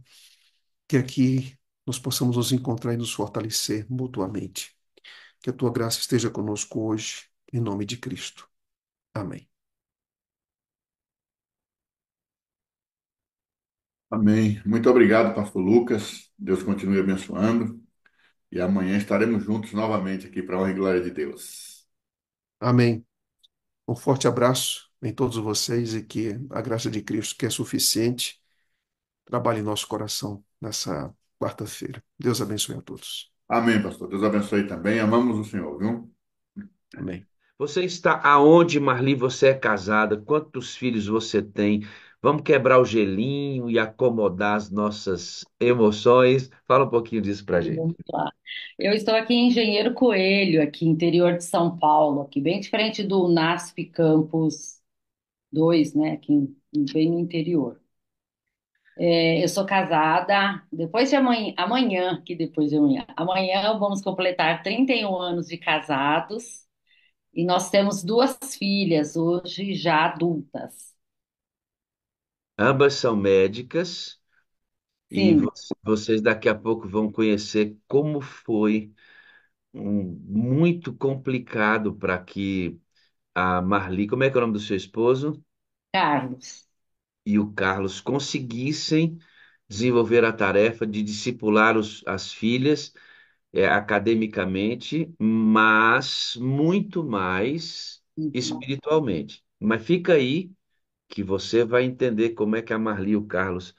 que aqui nós possamos nos encontrar e nos fortalecer mutuamente. Que a tua graça esteja conosco hoje, em nome de Cristo. Amém. Amém. Muito obrigado, pastor Lucas. Deus continue abençoando. E amanhã estaremos juntos novamente aqui para a honra e glória de Deus. Amém. Um forte abraço em todos vocês e que a graça de Cristo, que é suficiente, trabalhe em nosso coração nessa quarta-feira. Deus abençoe a todos. Amém, pastor. Deus abençoe também. Amamos o Senhor, viu? Amém. Você está aonde, Marli? Você é casada? Quantos filhos você tem? Vamos quebrar o gelinho e acomodar as nossas emoções. Fala um pouquinho disso pra gente. Vamos lá. Eu estou aqui em Engenheiro Coelho, aqui interior de São Paulo, aqui bem diferente do NASP Campus 2, né? Bem no interior. Eu sou casada, depois de amanhã, que depois de amanhã vamos completar 31 anos de casados e nós temos duas filhas, hoje já adultas. Ambas são médicas e Sim, vocês daqui a pouco vão conhecer como foi muito complicado para que a Marli, como é que é o nome do seu esposo? Carlos. E o Carlos conseguissem desenvolver a tarefa de discipular as filhas academicamente, mas muito mais Uhum. espiritualmente. Mas fica aí que você vai entender como é que a Marli e o Carlos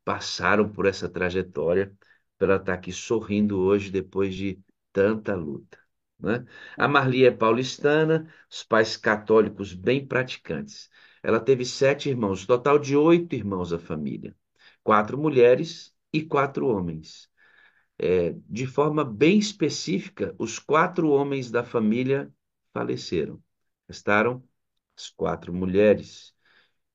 passaram por essa trajetória para ela estar aqui sorrindo hoje depois de tanta luta, né? A Marli é paulistana, os pais católicos bem praticantes. Ela teve 7 irmãos, total de 8 irmãos a família, 4 mulheres e 4 homens. De forma bem específica, os 4 homens da família faleceram. Restaram as 4 mulheres.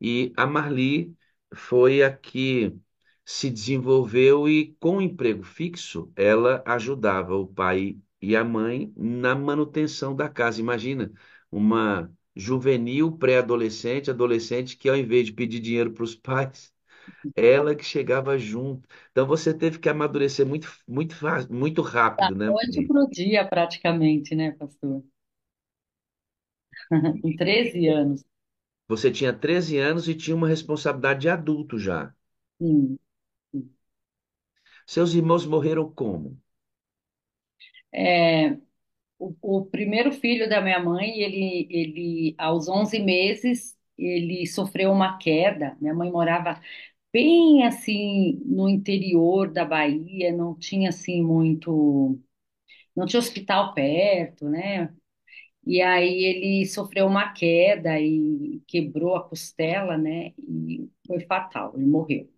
E a Marli foi a que se desenvolveu e, com o emprego fixo, ela ajudava o pai e a mãe na manutenção da casa. Imagina, uma juvenil, pré-adolescente, adolescente que, ao invés de pedir dinheiro para os pais, ela que chegava junto. Então você teve que amadurecer muito, muito, muito Da rápido, né, noite Marli? para o dia, praticamente, né, pastor? Com 13 anos. Você tinha 13 anos e tinha uma responsabilidade de adulto já. Sim, sim. Seus irmãos morreram como? É, o primeiro filho da minha mãe, aos 11 meses, ele sofreu uma queda. Minha mãe morava bem assim no interior da Bahia, não tinha assim muito, não tinha hospital perto, né? E aí ele sofreu uma queda e quebrou a costela, né? E foi fatal, ele morreu.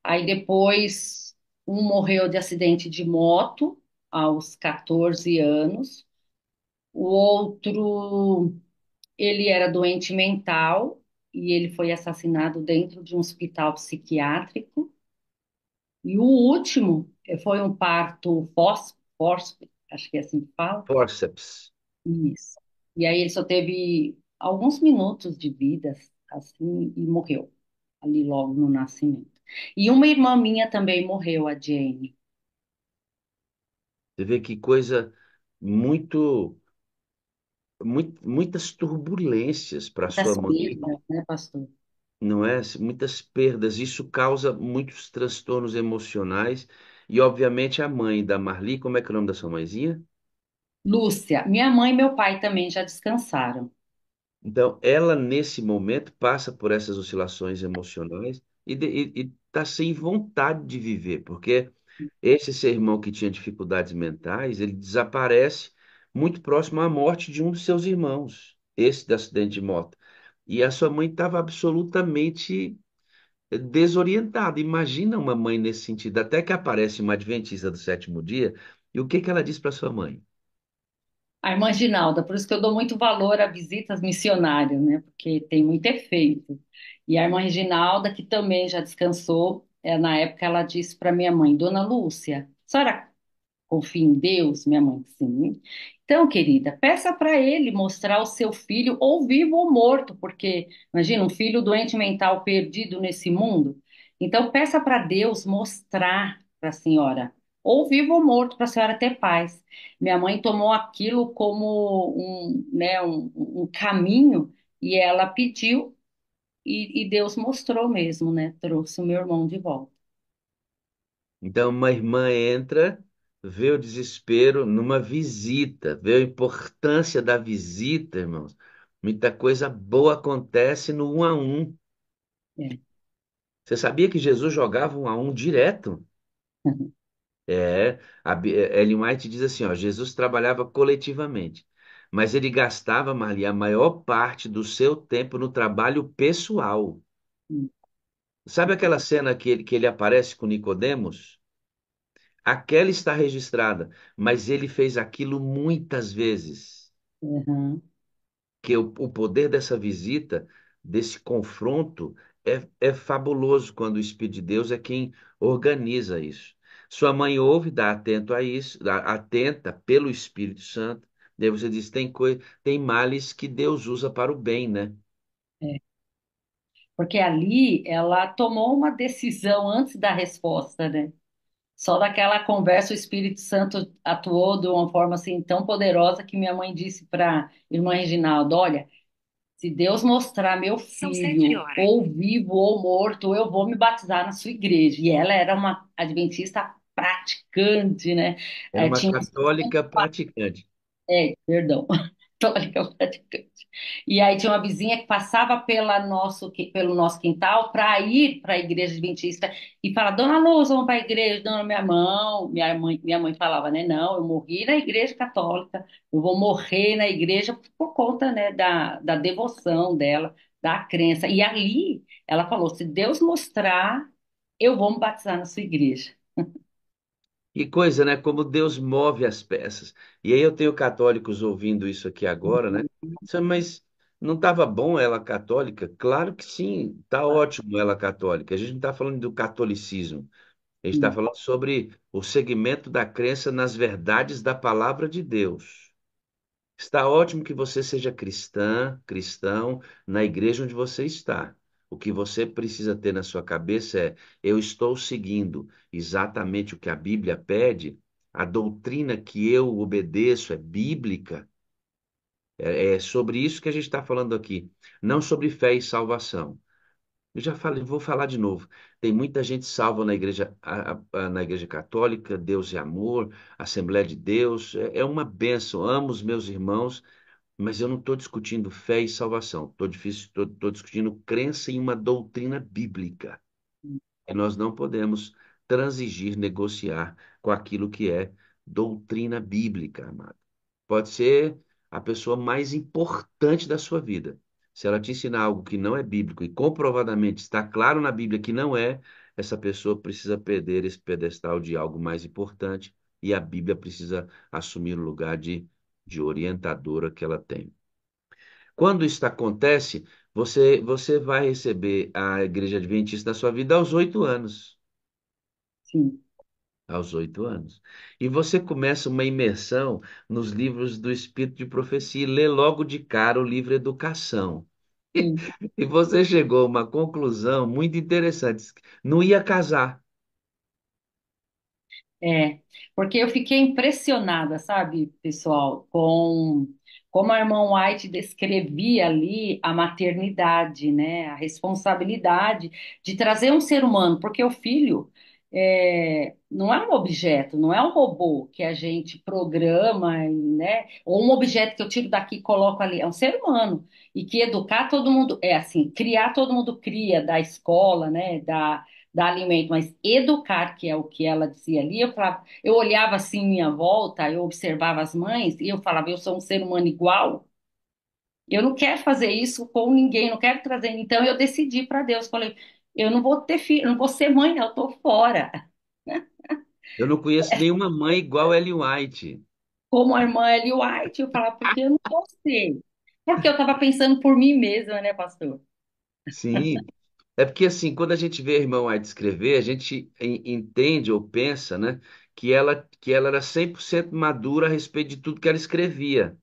Aí depois, um morreu de acidente de moto aos 14 anos. O outro, ele era doente mental e ele foi assassinado dentro de um hospital psiquiátrico. E o último foi um parto fórceps, acho que é assim que fala. Fórceps. Isso. E aí ele só teve alguns minutos de vida, assim, e morreu ali logo no nascimento. E uma irmã minha também morreu, a Jane. Você vê que coisa muito, muitas turbulências para sua Muitas mãe, perdas, né, pastor? não é? Muitas perdas. Isso causa muitos transtornos emocionais. E, obviamente, a mãe da Marli, como é que é o nome da sua mãezinha? Lúcia, minha mãe e meu pai também já descansaram. Então, ela, nesse momento, passa por essas oscilações emocionais e está sem vontade de viver, porque Esse seu irmão que tinha dificuldades mentais, ele desaparece muito próximo à morte de um dos seus irmãos, esse do acidente de moto. E a sua mãe estava absolutamente desorientada. Imagina uma mãe nesse sentido, até que aparece uma adventista do sétimo dia, e o que que ela diz para sua mãe? A irmã Ginalda, por isso que eu dou muito valor a visitas missionárias, né? Porque tem muito efeito. E a irmã Reginalda, que também já descansou, na época ela disse para minha mãe, Dona Lúcia, a senhora confia em Deus? Minha mãe, sim. Então, querida, peça para ele mostrar o seu filho ou vivo ou morto, porque imagina um filho doente mental perdido nesse mundo. Então, peça para Deus mostrar para a senhora, ou vivo ou morto, para a senhora ter paz. Minha mãe tomou aquilo como um caminho e ela pediu e Deus mostrou mesmo, né? Trouxe o meu irmão de volta. Então, uma irmã entra, vê o desespero numa visita, vê a importância da visita, irmãos. Muita coisa boa acontece no um a um. É. Você sabia que Jesus jogava um a um direto? É, Ellen White diz assim, ó, Jesus trabalhava coletivamente, mas ele gastava, Marli, a maior parte do seu tempo no trabalho pessoal. Sabe aquela cena que ele aparece com Nicodemos? Aquela está registrada, mas ele fez aquilo muitas vezes. Uhum. Que o poder dessa visita, desse confronto, é fabuloso quando o Espírito de Deus é quem organiza isso. Sua mãe ouve, dá atento a isso, atenta pelo Espírito Santo. Daí você diz, tem males que Deus usa para o bem, né? É. Porque ali ela tomou uma decisão antes da resposta, né? Só daquela conversa o Espírito Santo atuou de uma forma assim tão poderosa que minha mãe disse para irmã Reginaldo, olha, se Deus mostrar meu filho ou vivo ou morto, eu vou me batizar na sua igreja. E ela era uma adventista praticante, né? Era uma Tinha católica praticante. perdão, católica praticante. E aí tinha uma vizinha que passava pelo nosso quintal para ir para a igreja adventista e falar, Dona Luz, vamos para a igreja, Dona minha mãe falava, né? Não, eu morri na igreja católica, eu vou morrer na igreja por conta, né, da devoção dela, da crença. E ali ela falou, se Deus mostrar, eu vou me batizar na sua igreja. Que coisa, né? Como Deus move as peças. E aí eu tenho católicos ouvindo isso aqui agora, né? Mas não estava bom ela católica? Claro que sim, está ótimo ela católica. A gente não está falando do catolicismo. A gente está falando sobre o segmento da crença nas verdades da palavra de Deus. Está ótimo que você seja cristã, cristão, na igreja onde você está. O que você precisa ter na sua cabeça é: eu estou seguindo exatamente o que a Bíblia pede, a doutrina que eu obedeço é bíblica. É sobre isso que a gente está falando aqui, não sobre fé e salvação. Eu já falei, vou falar de novo. Tem muita gente salva na igreja, na igreja católica, Deus é amor, Assembleia de Deus, é uma bênção. Amo os meus irmãos, mas eu não estou discutindo fé e salvação. Estou discutindo crença em uma doutrina bíblica. E nós não podemos transigir, negociar com aquilo que é doutrina bíblica, amado. Pode ser a pessoa mais importante da sua vida. Se ela te ensinar algo que não é bíblico e comprovadamente está claro na Bíblia que não é, essa pessoa precisa perder esse pedestal de algo mais importante e a Bíblia precisa assumir o lugar de orientadora que ela tem. Quando isso acontece, você vai receber a Igreja Adventista na sua vida aos 8 anos. Sim, Aos 8 anos. E você começa uma imersão nos livros do Espírito de Profecia e lê logo de cara o livro Educação. sim. E você chegou a uma conclusão muito interessante. Não ia casar. É, porque eu fiquei impressionada, sabe, pessoal, com como a irmã White descrevia ali a maternidade, né, a responsabilidade de trazer um ser humano, porque o filho não é um objeto, não é um robô que a gente programa, né, ou um objeto que eu tiro daqui e coloco ali, é um ser humano, e que educar todo mundo, é assim, criar todo mundo cria, da escola, né, dar alimento, mas educar, que é o que ela dizia ali, eu falava, eu olhava assim em minha volta, eu observava as mães e eu falava, eu sou um ser humano igual. Eu não quero fazer isso com ninguém, não quero trazer. Então eu decidi para Deus, falei, eu não vou ter filho, não vou ser mãe, não, eu tô fora. Eu não conheço nenhuma mãe igual Ellen White. Como a irmã Ellen White, eu falava, porque eu não vou ser. Porque eu estava pensando por mim mesma, né, pastor? Sim, é porque assim, quando a gente vê a irmã White escrever, a gente entende ou pensa, né, que ela era 100% madura a respeito de tudo que ela escrevia.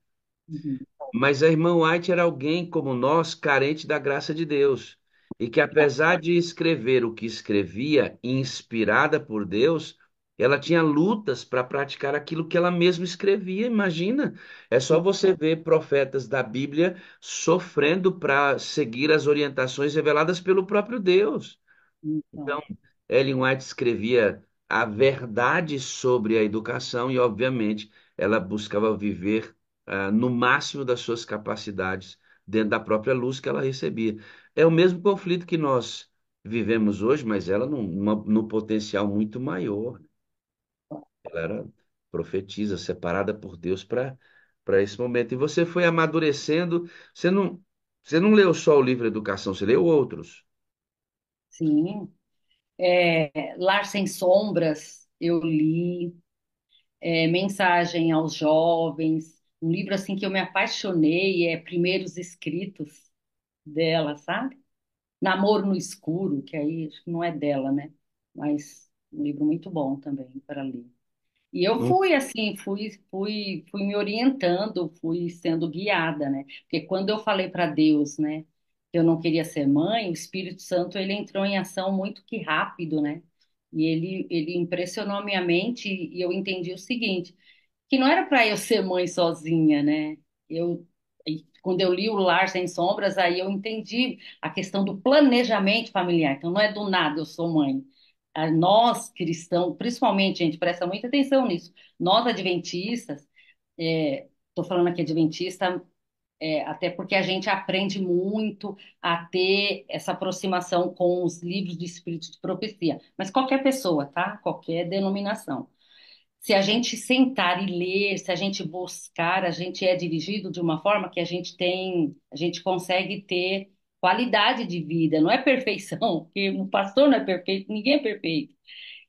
Uhum. Mas a irmã White era alguém como nós, carente da graça de Deus. E que apesar de escrever o que escrevia, inspirada por Deus, ela tinha lutas para praticar aquilo que ela mesma escrevia. Imagina, é só você ver profetas da Bíblia sofrendo para seguir as orientações reveladas pelo próprio Deus. Então, Então, Ellen White escrevia a verdade sobre a educação e, obviamente, ela buscava viver no máximo das suas capacidades, dentro da própria luz que ela recebia. É o mesmo conflito que nós vivemos hoje, mas ela num potencial muito maior. Ela era profetisa, separada por Deus para esse momento. E você foi amadurecendo. Você não leu só o livro Educação, você leu outros. sim. Lar Sem Sombras, eu li. Mensagem aos Jovens, um livro assim que eu me apaixonei, Primeiros Escritos dela, sabe? Namoro no Escuro, que aí acho que não é dela, né? Mas um livro muito bom também para ler. E eu fui assim, fui me orientando, fui sendo guiada, né? Porque quando eu falei para Deus, né, que eu não queria ser mãe, o Espírito Santo ele entrou em ação muito que rápido, né? E ele impressionou a minha mente e eu entendi o seguinte, que não era para eu ser mãe sozinha, né? Quando eu li o Lar Sem Sombras, aí eu entendi a questão do planejamento familiar. Então, não é do nada eu sou mãe. Nós, cristãos, principalmente, gente, presta muita atenção nisso. Nós, adventistas, estou falando aqui adventista, até porque a gente aprende muito a ter essa aproximação com os livros do Espírito de Profecia. Mas qualquer pessoa, tá? Qualquer denominação. Se a gente sentar e ler, se a gente buscar, a gente é dirigido de uma forma que a gente consegue ter qualidade de vida, não é perfeição, porque o pastor não é perfeito, ninguém é perfeito.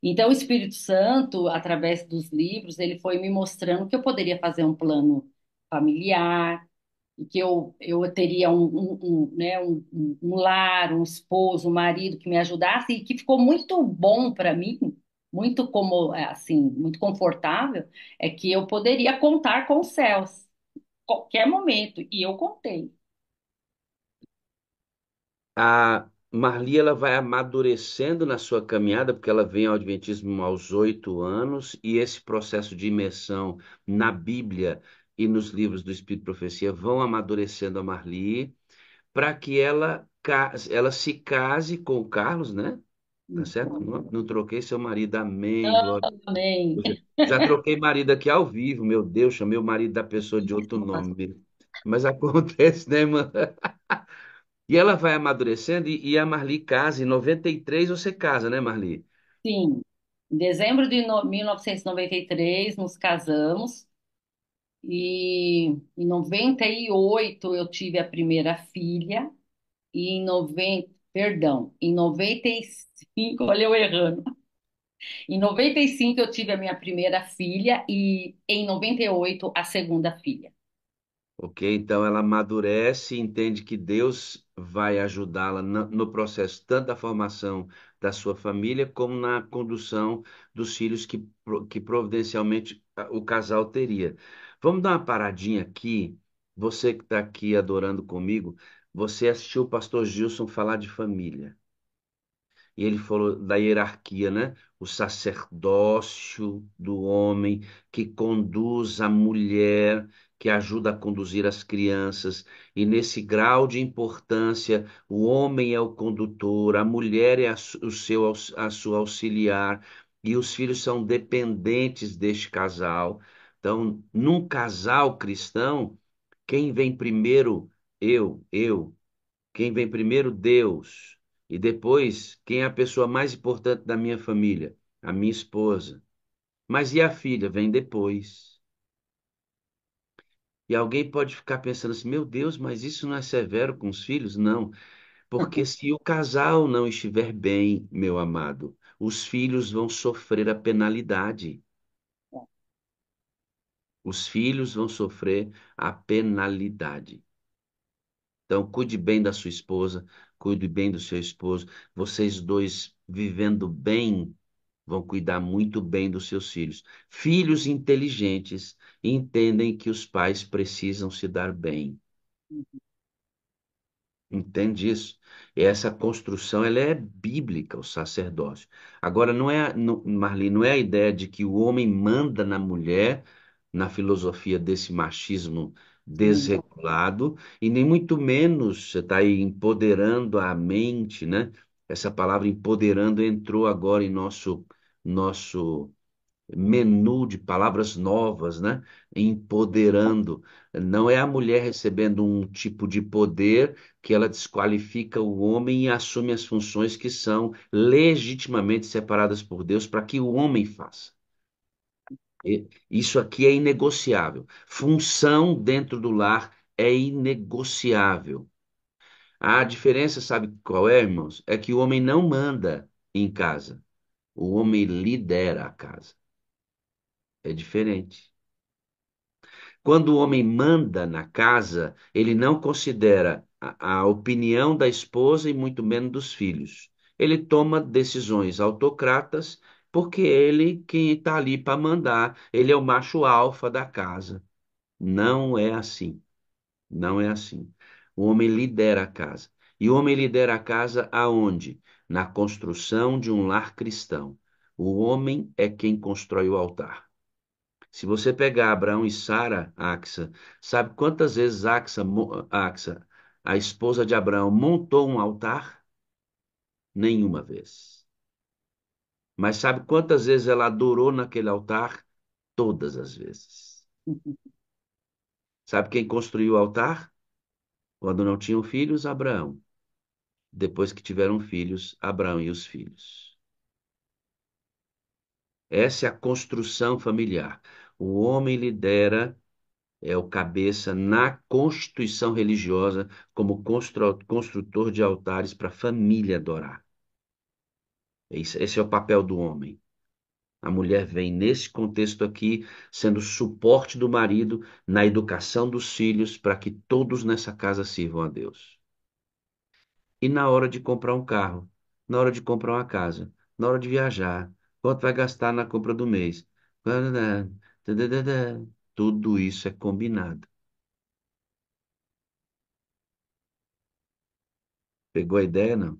Então, o Espírito Santo, através dos livros, ele foi me mostrando que eu poderia fazer um plano familiar, e que eu teria um lar, um esposo, um marido que me ajudasse e que ficou muito bom para mim, muito como assim, muito confortável, é que eu poderia contar com os céus qualquer momento e eu contei. A Marli ela vai amadurecendo na sua caminhada, porque ela vem ao Adventismo aos 8 anos, e esse processo de imersão na Bíblia e nos livros do Espírito e Profecia vão amadurecendo a Marli para que ela se case com o Carlos, né? Tá certo? Não troquei seu marido, amém, glória. Amém. Já troquei marido aqui ao vivo, meu Deus, chamei o marido da pessoa de outro Isso, pastor. nome. Mas acontece, né, irmã? E ela vai amadurecendo e a Marli casa. Em 93 você casa, né, Marli? Sim, em dezembro de 1993 nos casamos e em 98 eu tive a primeira filha. E em 90, perdão, em 95, olha eu errando. Em 95 eu tive a minha primeira filha e em 98 a segunda filha. Ok, então ela amadurece e entende que Deus vai ajudá-la no processo tanto da formação da sua família como na condução dos filhos que providencialmente o casal teria. Vamos dar uma paradinha aqui. Você que está aqui adorando comigo, você assistiu o pastor Gilson falar de família. E ele falou da hierarquia, né? O sacerdócio do homem que conduz a mulher, que ajuda a conduzir as crianças. E nesse grau de importância, o homem é o condutor, a mulher é a sua auxiliar, e os filhos são dependentes deste casal. Então, num casal cristão, quem vem primeiro? Eu. Quem vem primeiro? Deus. E depois, quem é a pessoa mais importante da minha família? A minha esposa. Mas e a filha? Vem depois. E alguém pode ficar pensando assim: meu Deus, mas isso não é severo com os filhos? Não, porque se o casal não estiver bem, meu amado, os filhos vão sofrer a penalidade. Os filhos vão sofrer a penalidade. Então, cuide bem da sua esposa, cuide bem do seu esposo. Vocês dois vivendo bem vão cuidar muito bem dos seus filhos. Filhos inteligentes entendem que os pais precisam se dar bem. Entende isso? E essa construção, ela é bíblica, o sacerdócio. Agora, Marli, não é a ideia de que o homem manda na mulher, na filosofia desse machismo Sim. desregulado, e nem muito menos você está aí empoderando a mente, né? Essa palavra empoderando entrou agora em nosso menu de palavras novas, né? Empoderando. Não é a mulher recebendo um tipo de poder que ela desqualifica o homem e assume as funções que são legitimamente separadas por Deus para que o homem faça. Isso aqui é inegociável. Função dentro do lar é inegociável. A diferença, sabe qual é, irmãos? É que o homem não manda em casa. O homem lidera a casa. É diferente. Quando o homem manda na casa, ele não considera a opinião da esposa e muito menos dos filhos. Ele toma decisões autocratas porque ele quem está ali para mandar, ele é o macho alfa da casa. Não é assim. Não é assim. O homem lidera a casa. E o homem lidera a casa aonde? Na construção de um lar cristão. O homem é quem constrói o altar. Se você pegar Abraão e Sara, Axa, sabe quantas vezes Axa, a esposa de Abraão, montou um altar? Nenhuma vez. Mas sabe quantas vezes ela adorou naquele altar? Todas as vezes. Sabe quem construiu o altar? Quando não tinham filhos, Abraão. Depois que tiveram filhos, Abraão e os filhos. Essa é a construção familiar. O homem lidera, é o cabeça na constituição religiosa como construtor de altares para a família adorar. Esse é o papel do homem. A mulher vem nesse contexto aqui, sendo suporte do marido na educação dos filhos para que todos nessa casa sirvam a Deus. E na hora de comprar um carro, na hora de comprar uma casa, na hora de viajar, quanto vai gastar na compra do mês? Tudo isso é combinado. Pegou a ideia, não?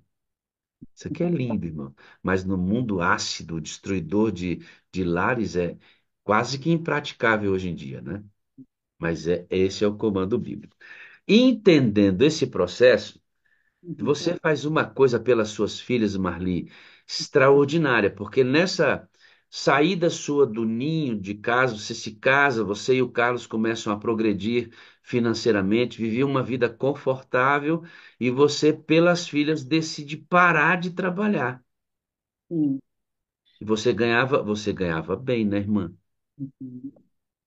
Isso aqui é lindo, irmão. Mas no mundo ácido, destruidor de lares, é quase que impraticável hoje em dia, né? Mas esse é o comando bíblico. Entendendo esse processo, você faz uma coisa pelas suas filhas, Marli, extraordinária, porque nessa saída sua do ninho de casa, você se casa, você e o Carlos começam a progredir financeiramente, viver uma vida confortável e você, pelas filhas, decide parar de trabalhar. Sim. E você ganhava bem, né, irmã? Uhum.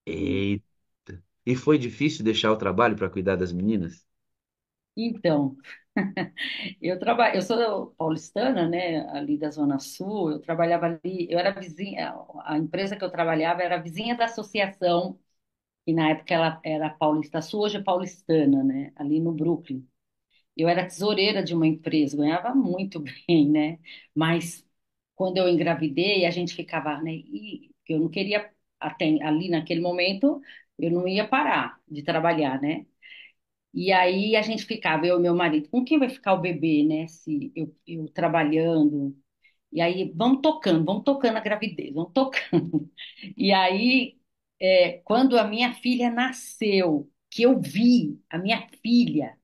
Eita. E foi difícil deixar o trabalho para cuidar das meninas? Então, eu sou paulistana, né, ali da Zona Sul, eu trabalhava ali, eu era vizinha, a empresa que eu trabalhava era vizinha da associação, que na época ela era Paulista Sul, hoje é paulistana, né, ali no Brooklyn. Eu era tesoureira de uma empresa, ganhava muito bem, né, mas quando eu engravidei, a gente ficava, né, e eu não queria, até ali naquele momento, eu não ia parar de trabalhar, né, e aí a gente ficava, eu e meu marido, com quem vai ficar o bebê, né? Se eu trabalhando. E aí vamos tocando a gravidez, vamos tocando. E aí, quando a minha filha nasceu, que eu vi a minha filha,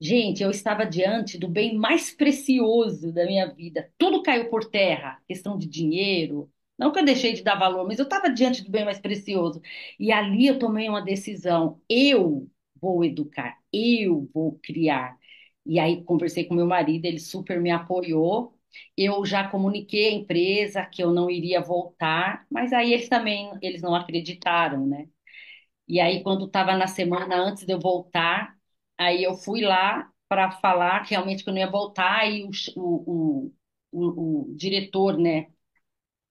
gente, eu estava diante do bem mais precioso da minha vida. Tudo caiu por terra, questão de dinheiro. Não que eu deixei de dar valor, mas eu estava diante do bem mais precioso. E ali eu tomei uma decisão. Eu vou educar, eu vou criar. E aí conversei com meu marido, ele super me apoiou. Eu já comuniquei à empresa que eu não iria voltar, mas aí eles também, eles não acreditaram, né? E aí quando estava na semana antes de eu voltar, aí eu fui lá para falar realmente que eu não ia voltar e o diretor, né,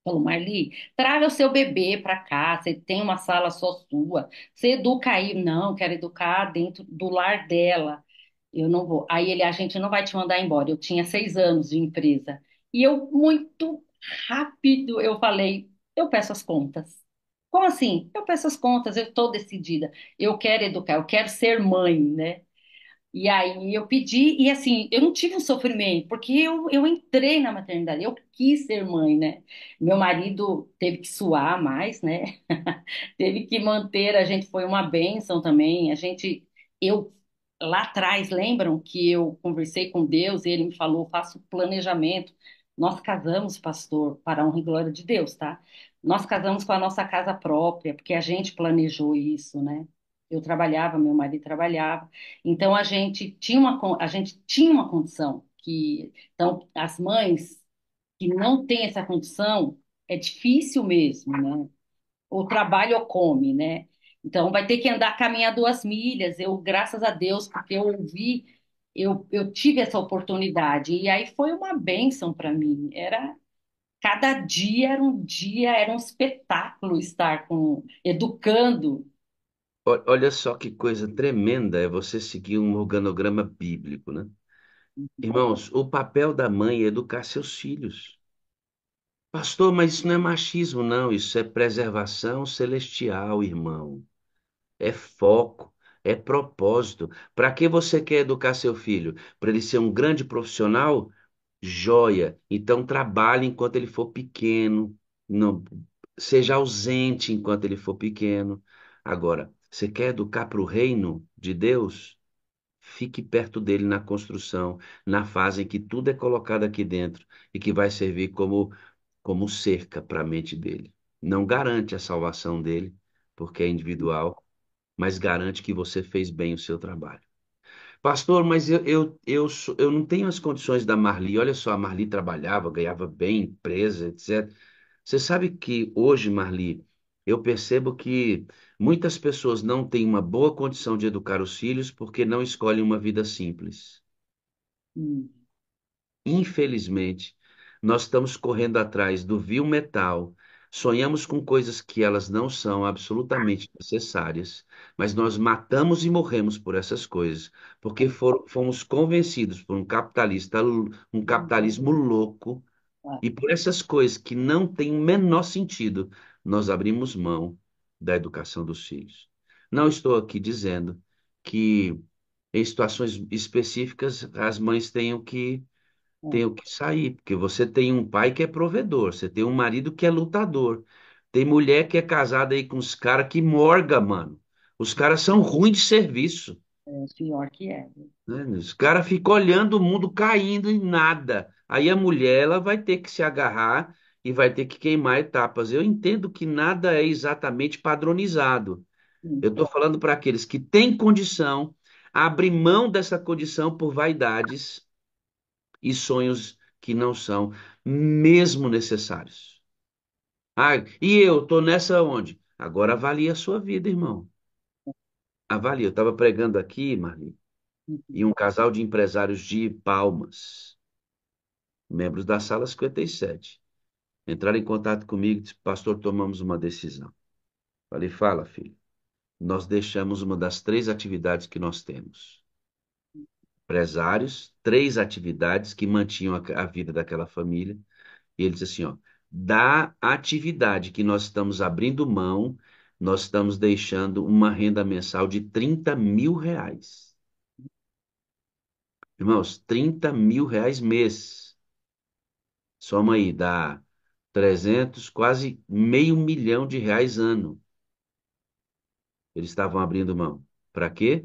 falou, Marli, traga o seu bebê para cá, você tem uma sala só sua, você educa aí. Não, quero educar dentro do lar dela. Eu não vou. Aí ele, a gente não vai te mandar embora. Eu tinha 6 anos de empresa. E eu, muito rápido, eu falei, eu peço as contas. Como assim? Eu peço as contas, eu estou decidida. Eu quero educar, eu quero ser mãe, né? E aí eu pedi, e assim, eu não tive um sofrimento, porque eu entrei na maternidade, eu quis ser mãe, né? Meu marido teve que suar mais, né? Teve que manter, a gente foi uma bênção também. Eu lá atrás, lembram que eu conversei com Deus e ele me falou, faça o planejamento. Nós casamos, pastor, para a honra e glória de Deus, tá? Nós casamos com a nossa casa própria, porque a gente planejou isso, né? Eu trabalhava, meu marido trabalhava. Então a gente tinha uma condição que então as mães que não têm essa condição é difícil mesmo, né? Ou trabalha ou come, né? Então vai ter que andar caminhar 2 milhas. Eu, graças a Deus, porque eu ouvi, eu tive essa oportunidade e aí foi uma bênção para mim. Era cada dia, era um espetáculo estar com educando. Olha só que coisa tremenda é você seguir um organograma bíblico, né? Irmãos, o papel da mãe é educar seus filhos. Pastor, mas isso não é machismo, não. Isso é preservação celestial, irmão. É foco, é propósito. Para que você quer educar seu filho? Para ele ser um grande profissional? Joia. Então trabalhe enquanto ele for pequeno. Não, seja ausente enquanto ele for pequeno. Agora, você quer educar para o reino de Deus? Fique perto dele na construção, na fase em que tudo é colocado aqui dentro e que vai servir como cerca para a mente dele. Não garante a salvação dele, porque é individual, mas garante que você fez bem o seu trabalho. Pastor, mas eu não tenho as condições da Marli. Olha só, a Marli trabalhava, ganhava bem, empresa, etc. Você sabe que hoje, Marli, eu percebo que muitas pessoas não têm uma boa condição de educar os filhos porque não escolhem uma vida simples. Hum, Infelizmente, nós estamos correndo atrás do vil metal, sonhamos com coisas que elas não são absolutamente necessárias, mas nós matamos e morremos por essas coisas, porque fomos convencidos por um capitalismo louco, ah, e por essas coisas que não têm o menor sentido, nós abrimos mão da educação dos filhos. Não estou aqui dizendo que em situações específicas as mães ah, tenho que sair, porque você tem um pai que é provedor, você tem um marido que é lutador, tem mulher que é casada aí com os caras que morga, mano. Os caras são ruins de serviço, é pior que é. né? Os caras ficam olhando o mundo caindo e nada. Aí a mulher, ela vai ter que se agarrar e vai ter que queimar etapas. Eu entendo que nada é exatamente padronizado. Eu estou falando para aqueles que têm condição, abrem mão dessa condição por vaidades e sonhos que não são mesmo necessários. Ah, e eu tô nessa onde? Agora avalie a sua vida, irmão. Avalie. Eu estava pregando aqui, Marli, e um casal de empresários de Palmas, membros da sala 57, entraram em contato comigo e disse, pastor, tomamos uma decisão. Falei, fala, filho. Nós deixamos uma das 3 atividades que nós temos. Empresários, 3 atividades que mantinham a vida daquela família. E ele disse assim, ó, da atividade que nós estamos abrindo mão, nós estamos deixando uma renda mensal de R$ 30.000. Irmãos, R$ 30.000 mês. Soma aí, dá 300, quase R$ 500.000 ano. Eles estavam abrindo mão. Para quê?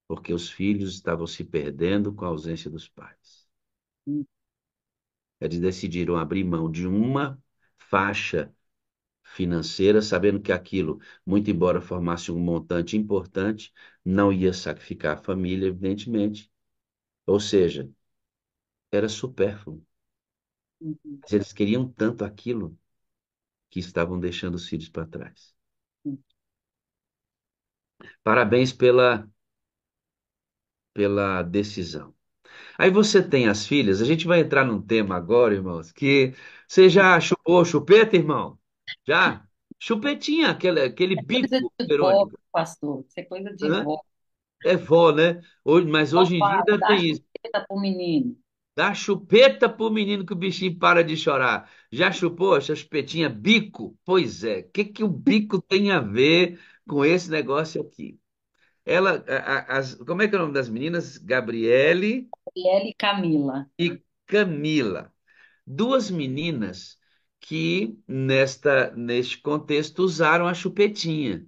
Porque os filhos estavam se perdendo com a ausência dos pais. Eles decidiram abrir mão de uma faixa financeira, sabendo que aquilo, muito embora formasse um montante importante, não ia sacrificar a família, evidentemente, Ou seja, era supérfluo. Uhum. Mas eles queriam tanto aquilo que estavam deixando os filhos para trás. Parabéns pela decisão. Aí você tem as filhas, a gente vai entrar num tema agora, irmãos, que você já chupou chupeta, irmão? Já? Chupetinha, aquele Coisa bico, de vó, Verônica. pastor. Isso é coisa de Hã? vó. É vó, né? Hoje, mas Vó hoje em dia fala, ainda dá tem isso. chupeta pro menino. Dá chupeta pro menino que o bichinho para de chorar. Já chupou essa chupetinha bico? Pois é. O que que o bico tem a ver com esse negócio aqui? Como é que é o nome das meninas? Gabriele Gabriela e Camila. e Camila. Duas meninas que neste contexto usaram a chupetinha.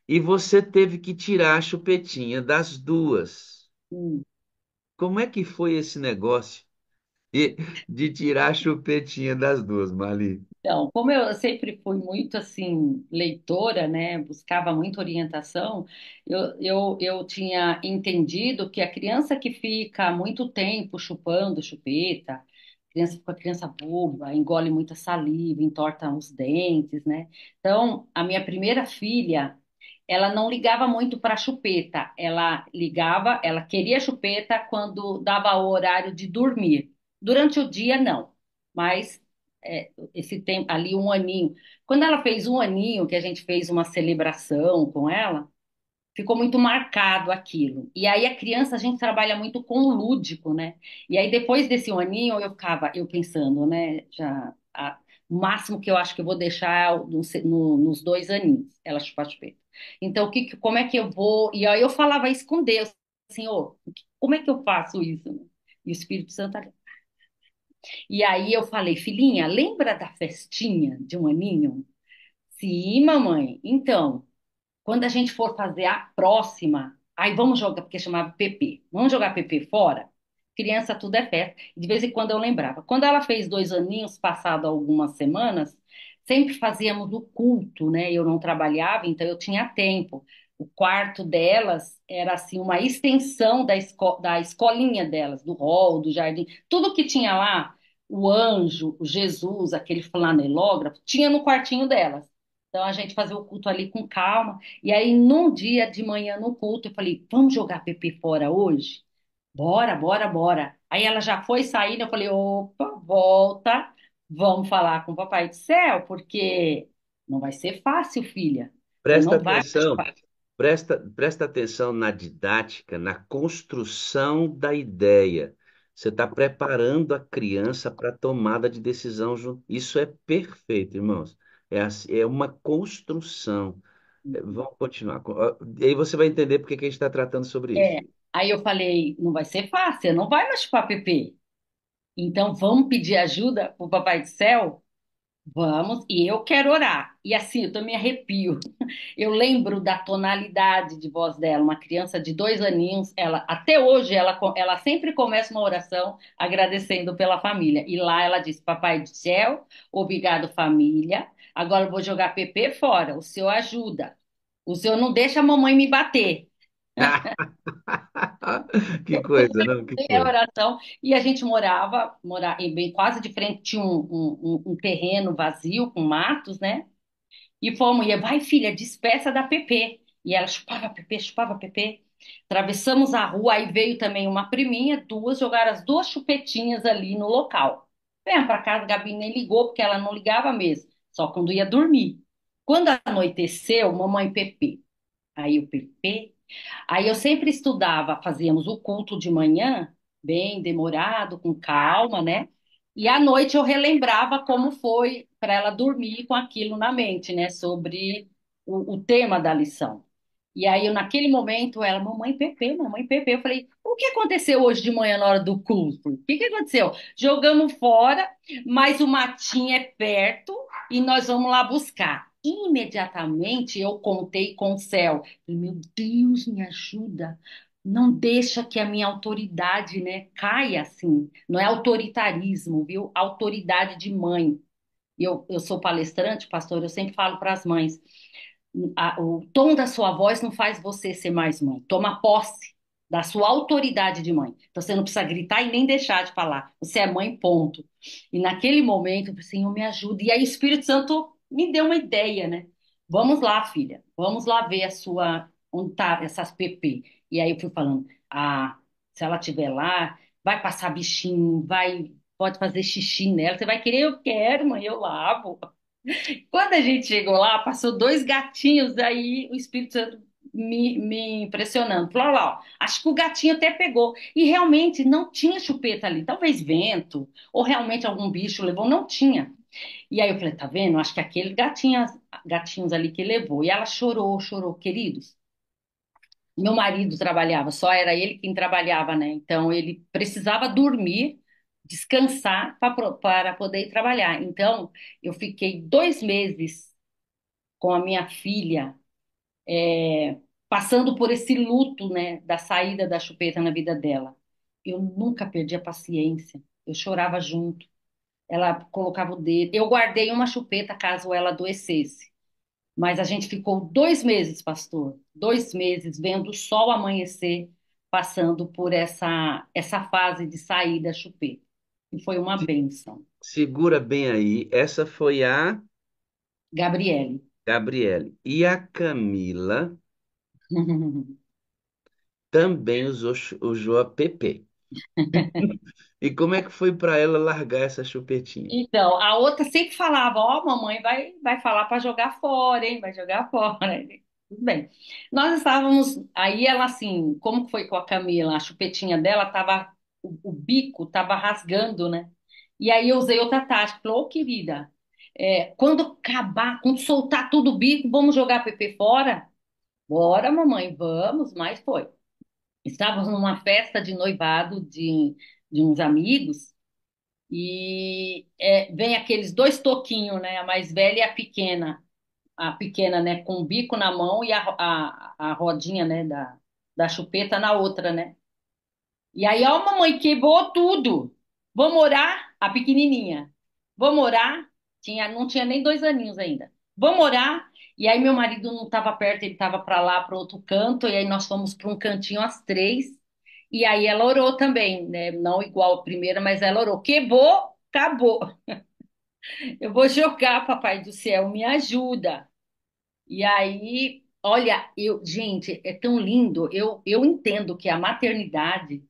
E você teve que tirar a chupetinha das duas. Hum. Como é que foi esse negócio de, de tirar a chupetinha das duas, Marli? Então, como eu sempre fui muito assim, leitora, né, buscava muita orientação, eu tinha entendido que a criança que fica muito tempo chupando chupeta, criança fica criança boba, engole muita saliva, entorta os dentes, né? Então, a minha primeira filha, ela não ligava muito para chupeta, ela ligava, ela queria chupeta quando dava o horário de dormir. Durante o dia, não. Mas esse tempo ali, um aninho. Quando ela fez um aninho, que a gente fez uma celebração com ela, ficou muito marcado aquilo. E aí a criança, a gente trabalha muito com o lúdico, né? E aí depois desse um aninho, eu pensando, né? O máximo que eu acho que eu vou deixar é nos 2 aninhos, ela chupar chupeta. Então, como é que eu vou? E aí eu falava isso com Deus, Senhor, como é que eu faço isso, né? E o Espírito Santo ali. E aí eu falei, filhinha, lembra da festinha de um aninho? Sim, mamãe. Então, quando a gente for fazer a próxima, aí vamos jogar, porque chamava PP. Vamos jogar PP fora? Criança tudo é festa. De vez em quando eu lembrava. Quando ela fez 2 aninhos, passado algumas semanas, sempre fazíamos o culto, né? Eu não trabalhava, então eu tinha tempo. O quarto delas era assim uma extensão da escolinha delas, do hall, do jardim, tudo que tinha lá, o anjo, o Jesus, aquele flanelógrafo, tinha no quartinho delas. Então a gente fazia o culto ali com calma. E aí, num dia de manhã no culto, eu falei: vamos jogar Pepe fora hoje? Bora, bora, bora. Aí ela já foi saindo, eu falei: opa, volta, vamos falar com o Papai do Céu, porque não vai ser fácil, filha. Você Presta não vai. atenção, presta atenção na didática, na construção da ideia. Você está preparando a criança para a tomada de decisão. Isso é perfeito, irmãos. É uma construção. Vamos continuar. E aí você vai entender por que que a gente está tratando sobre isso. É. Aí eu falei: não vai ser fácil, você não vai mais chupar Pepe. Então vamos pedir ajuda pro Papai do Céu? Vamos, e eu quero orar. E assim, eu também arrepio. Eu lembro da tonalidade de voz dela, uma criança de 2 aninhos. Ela, até hoje, ela sempre começa uma oração agradecendo pela família. E lá ela diz: Papai do céu, obrigado, família. Agora eu vou jogar Pepe fora. O senhor ajuda. O senhor não deixa a mamãe me bater. Que coisa, não? Que É coisa. oração. E a gente morava bem quase de frente, tinha um terreno vazio com matos, né? E fomos, e vai, filha, despeça da Pepe. E ela chupava Pepe, chupava Pepe. Atravessamos a rua, aí veio também uma priminha, duas, jogaram as duas chupetinhas ali no local. Vem pra casa, a Gabi nem ligou, porque ela não ligava mesmo, só quando ia dormir. Quando anoiteceu, mamãe Pepe. Aí o Pepe. Aí eu sempre estudava, fazíamos o culto de manhã, bem demorado, com calma, né? E à noite eu relembrava como foi para ela dormir com aquilo na mente, né? Sobre o tema da lição. E aí, naquele momento, ela, mamãe Pepe, mamãe Pepe. Eu falei: o que aconteceu hoje de manhã na hora do culto? O que aconteceu? Jogamos fora, mas o matinho é perto e nós vamos lá buscar. Imediatamente eu contei com o céu. Falei: meu Deus, me ajuda. Não deixa que a minha autoridade, né, caia assim. Não é autoritarismo, viu? Autoridade de mãe. Eu sou palestrante, pastor, eu sempre falo para as mães: o tom da sua voz não faz você ser mais mãe. Toma posse. da sua autoridade de mãe. Então você não precisa gritar e nem deixar de falar. Você é mãe, ponto. E naquele momento, eu falei, Senhor, me ajuda. E aí o Espírito Santo me deu uma ideia, né? Vamos lá, filha. Vamos lá ver a sua onde tá essas PP. E aí eu fui falando, se ela estiver lá, vai passar bichinho, vai, pode fazer xixi nela. Você vai querer, eu quero, mãe, eu lavo. Quando a gente chegou lá, passou dois gatinhos, aí o Espírito Santo me impressionando. Falou, olha lá, ó, acho que o gatinho até pegou. E realmente não tinha chupeta ali. Talvez vento, ou realmente algum bicho levou, não tinha. E aí eu falei, tá vendo? Acho que aqueles gatinhos ali que levou. E ela chorou, chorou, queridos. Meu marido trabalhava, só era ele quem trabalhava, né? Então ele precisava dormir, descansar para poder ir trabalhar. Então eu fiquei 2 meses com a minha filha, passando por esse luto, né, da saída da chupeta na vida dela. Eu nunca perdi a paciência. Eu chorava junto. Ela colocava o dedo. Eu guardei uma chupeta caso ela adoecesse. Mas a gente ficou 2 meses, pastor, 2 meses vendo o sol amanhecer, passando por essa fase de sair da chupeta. E foi uma Se- bênção. Segura bem aí. Essa foi a Gabriele. Gabriele. E a Camila também usou a PP. E como é que foi para ela largar essa chupetinha? Então, a outra sempre falava, ó, mamãe vai falar para jogar fora, hein? Vai jogar fora. Tudo bem. Nós estávamos, aí ela assim, como que foi com a Camila? A chupetinha dela tava, o bico tava rasgando, né? E aí eu usei outra tática, falou, ô querida, quando acabar, quando soltar tudo o bico, vamos jogar a Pepe fora? Bora, mamãe, vamos, mas foi. Estávamos numa festa de noivado de uns amigos, e vem aqueles dois toquinhos, né? A mais velha e a pequena, né? Com o bico na mão e a rodinha, né? Da chupeta na outra, né? E aí, ó, mamãe, quebrou tudo. Vamos orar? A pequenininha. Vamos orar? Não tinha nem 2 aninhos ainda. Vamos orar? E aí, meu marido não estava perto, ele estava para lá, para outro canto, e aí nós fomos para um cantinho às 3. E aí ela orou também, né? Não igual a primeira, mas ela orou. Quebrou, acabou. Eu vou jogar, papai do céu, me ajuda. E aí, olha, gente, é tão lindo. Eu entendo que a maternidade,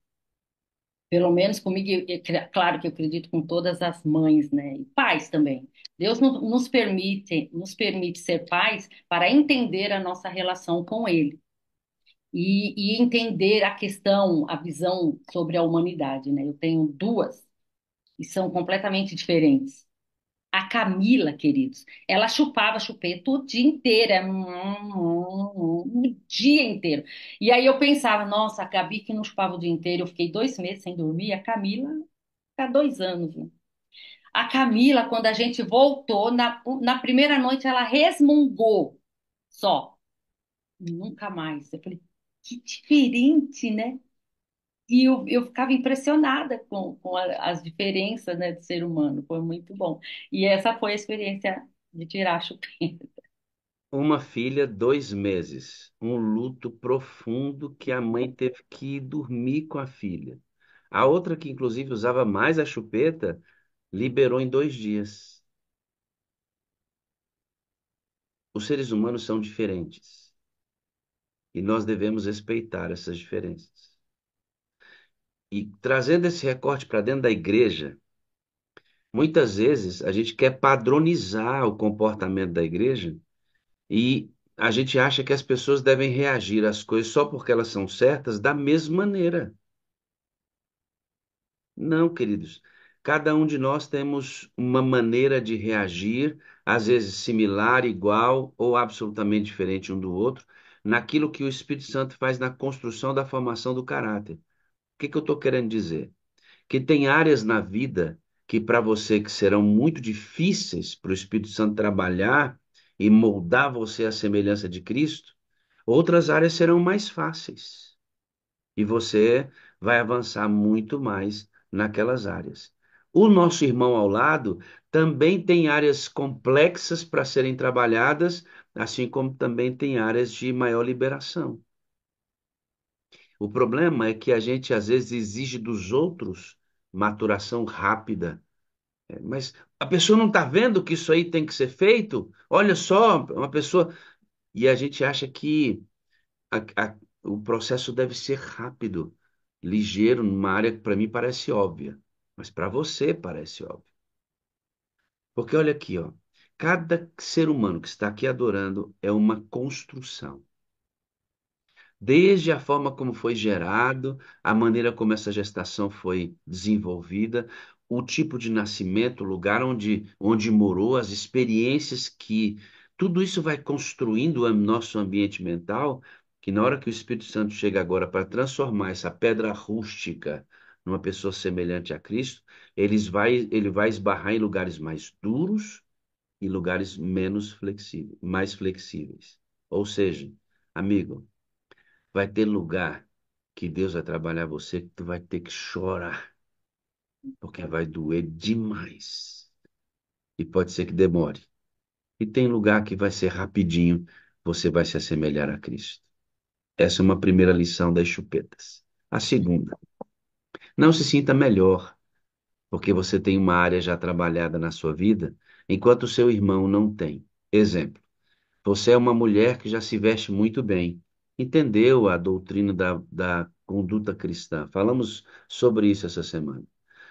pelo menos comigo, claro que eu acredito com todas as mães, né? E pais também. Deus nos permite ser pais para entender a nossa relação com Ele e entender a questão, a visão sobre a humanidade, né? Eu tenho duas e são completamente diferentes. A Camila, queridos, ela chupava chupeta o dia inteiro, o dia inteiro. E aí eu pensava, nossa, a Gabi que não chupava o dia inteiro, eu fiquei 2 meses sem dormir, a Camila, há 2 anos, né? A Camila, quando a gente voltou, na primeira noite ela resmungou só, nunca mais. Eu falei, que diferente, né? E eu ficava impressionada com as diferenças, né, do ser humano. Foi muito bom. E essa foi a experiência de tirar a chupeta. Uma filha, 2 meses. Um luto profundo que a mãe teve que ir dormir com a filha. A outra, que inclusive usava mais a chupeta, liberou em 2 dias. Os seres humanos são diferentes e nós devemos respeitar essas diferenças. E trazendo esse recorte para dentro da igreja, muitas vezes a gente quer padronizar o comportamento da igreja e a gente acha que as pessoas devem reagir às coisas só porque elas são certas da mesma maneira. Não, queridos. Cada um de nós temos uma maneira de reagir, às vezes similar, igual ou absolutamente diferente um do outro, naquilo que o Espírito Santo faz na construção da formação do caráter. O que eu estou querendo dizer? Que tem áreas na vida que para você que serão muito difíceis para o Espírito Santo trabalhar e moldar você à semelhança de Cristo, outras áreas serão mais fáceis e você vai avançar muito mais naquelas áreas. O nosso irmão ao lado também tem áreas complexas para serem trabalhadas, assim como também tem áreas de maior liberação. O problema é que a gente às vezes exige dos outros maturação rápida. Mas a pessoa não está vendo que isso aí tem que ser feito? Olha só, uma pessoa. E a gente acha que o processo deve ser rápido, ligeiro, numa área que para mim parece óbvia, mas para você parece óbvio. Porque olha aqui, ó, cada ser humano que está aqui adorando é uma construção. Desde a forma como foi gerado, a maneira como essa gestação foi desenvolvida, o tipo de nascimento, o lugar onde morou, as experiências que tudo isso vai construindo o nosso ambiente mental, que na hora que o Espírito Santo chega agora para transformar essa pedra rústica numa pessoa semelhante a Cristo, ele vai esbarrar em lugares mais duros e lugares menos flexíveis, mais flexíveis. Ou seja, amigo, vai ter lugar que Deus vai trabalhar você que tu vai ter que chorar, porque vai doer demais. E pode ser que demore. E tem lugar que vai ser rapidinho, você vai se assemelhar a Cristo. Essa é uma primeira lição das chupetas. A segunda, não se sinta melhor, porque você tem uma área já trabalhada na sua vida, enquanto o seu irmão não tem. Exemplo. Você é uma mulher que já se veste muito bem, entendeu a doutrina da conduta cristã. Falamos sobre isso essa semana.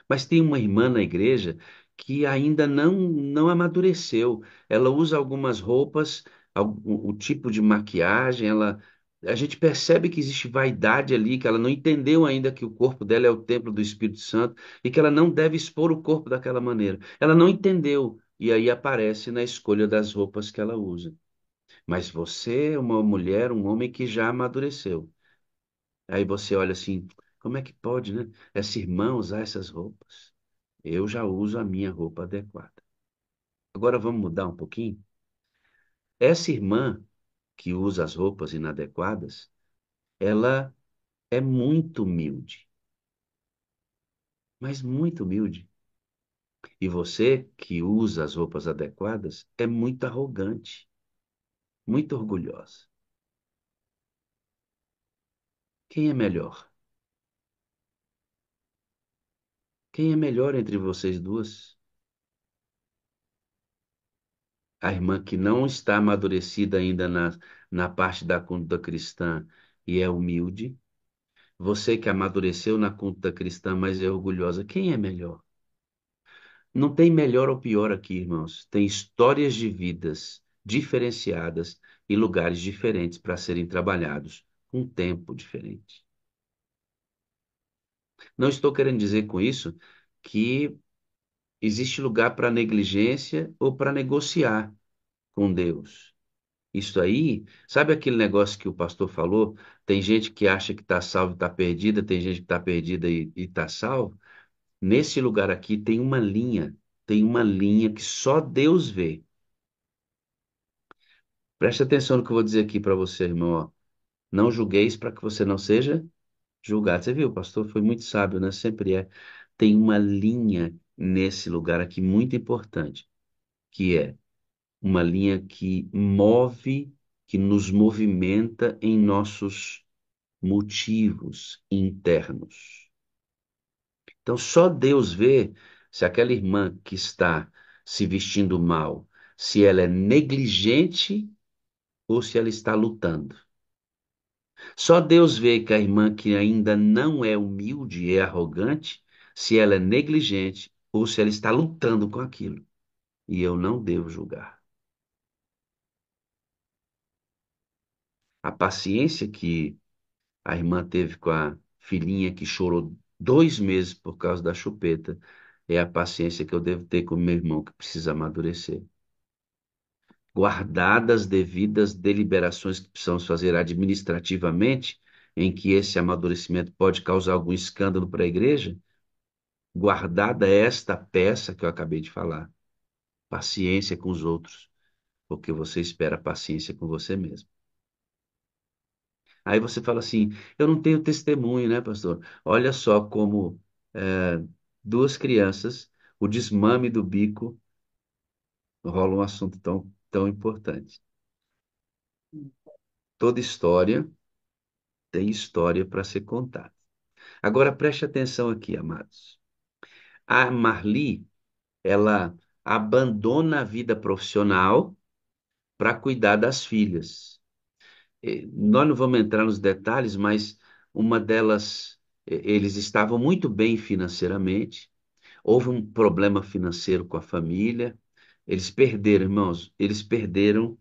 Mas tem uma irmã na igreja que ainda não amadureceu. Ela usa algumas roupas, o tipo de maquiagem, a gente percebe que existe vaidade ali, que ela não entendeu ainda que o corpo dela é o templo do Espírito Santo e que ela não deve expor o corpo daquela maneira. Ela não entendeu. E aí aparece na escolha das roupas que ela usa. Mas você é uma mulher, um homem que já amadureceu. Aí você olha assim, como é que pode, né? Essa irmã usar essas roupas? Eu já uso a minha roupa adequada. Agora vamos mudar um pouquinho? Essa irmã que usa as roupas inadequadas, ela é muito humilde, mas muito humilde. E você que usa as roupas adequadas é muito arrogante, muito orgulhosa. Quem é melhor? Quem é melhor entre vocês duas? A irmã que não está amadurecida ainda na parte da conduta cristã e é humilde, você que amadureceu na conduta cristã, mas é orgulhosa, quem é melhor? Não tem melhor ou pior aqui, irmãos. Tem histórias de vidas diferenciadas e lugares diferentes para serem trabalhados, com tempo diferente. Não estou querendo dizer com isso que existe lugar para negligência ou para negociar com Deus. Isso aí, sabe aquele negócio que o pastor falou? Tem gente que acha que está salvo e está perdida, tem gente que está perdida e está salvo. Nesse lugar aqui tem uma linha que só Deus vê. Preste atenção no que eu vou dizer aqui para você, irmão. Ó. Não julgueis para que você não seja julgado. Você viu, o pastor foi muito sábio, né? Sempre é. Tem uma linha nesse lugar aqui muito importante, que é uma linha que move, que nos movimenta em nossos motivos internos. Então, só Deus vê se aquela irmã que está se vestindo mal, se ela é negligente ou se ela está lutando. Só Deus vê que a irmã que ainda não é humilde e é arrogante, se ela é negligente ou se ela está lutando com aquilo. E eu não devo julgar. A paciência que a irmã teve com a filhinha que chorou 2 meses por causa da chupeta. É a paciência que eu devo ter com meu irmão que precisa amadurecer. Guardadas as devidas deliberações que precisamos fazer administrativamente, em que esse amadurecimento pode causar algum escândalo para a igreja, guardada esta peça que eu acabei de falar, paciência com os outros, porque você espera paciência com você mesmo. Aí você fala assim: eu não tenho testemunho, né, pastor? Olha só como é, duas crianças, o desmame do bico, rola um assunto tão importante. Toda história tem história para ser contada. Agora preste atenção aqui, amados. A Marli, ela abandona a vida profissional para cuidar das filhas. Nós não vamos entrar nos detalhes, mas uma delas, eles estavam muito bem financeiramente, houve um problema financeiro com a família, eles perderam, irmãos, eles perderam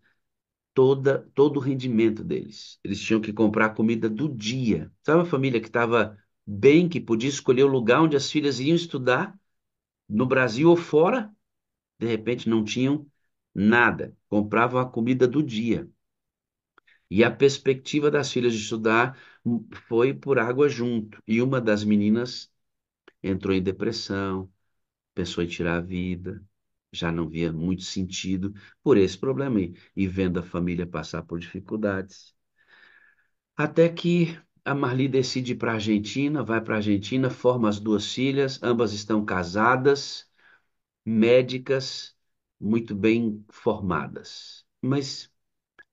todo o rendimento deles. Eles tinham que comprar a comida do dia. Sabe uma família que estava bem, que podia escolher o lugar onde as filhas iam estudar, no Brasil ou fora? De repente não tinham nada, compravam a comida do dia. E a perspectiva das filhas de estudar foi por água junto. E uma das meninas entrou em depressão, pensou em tirar a vida, já não via muito sentido por esse problema aí, e vendo a família passar por dificuldades. Até que a Marli decide ir para a Argentina, vai para a Argentina, forma as duas filhas, ambas estão casadas, médicas, muito bem formadas. Mas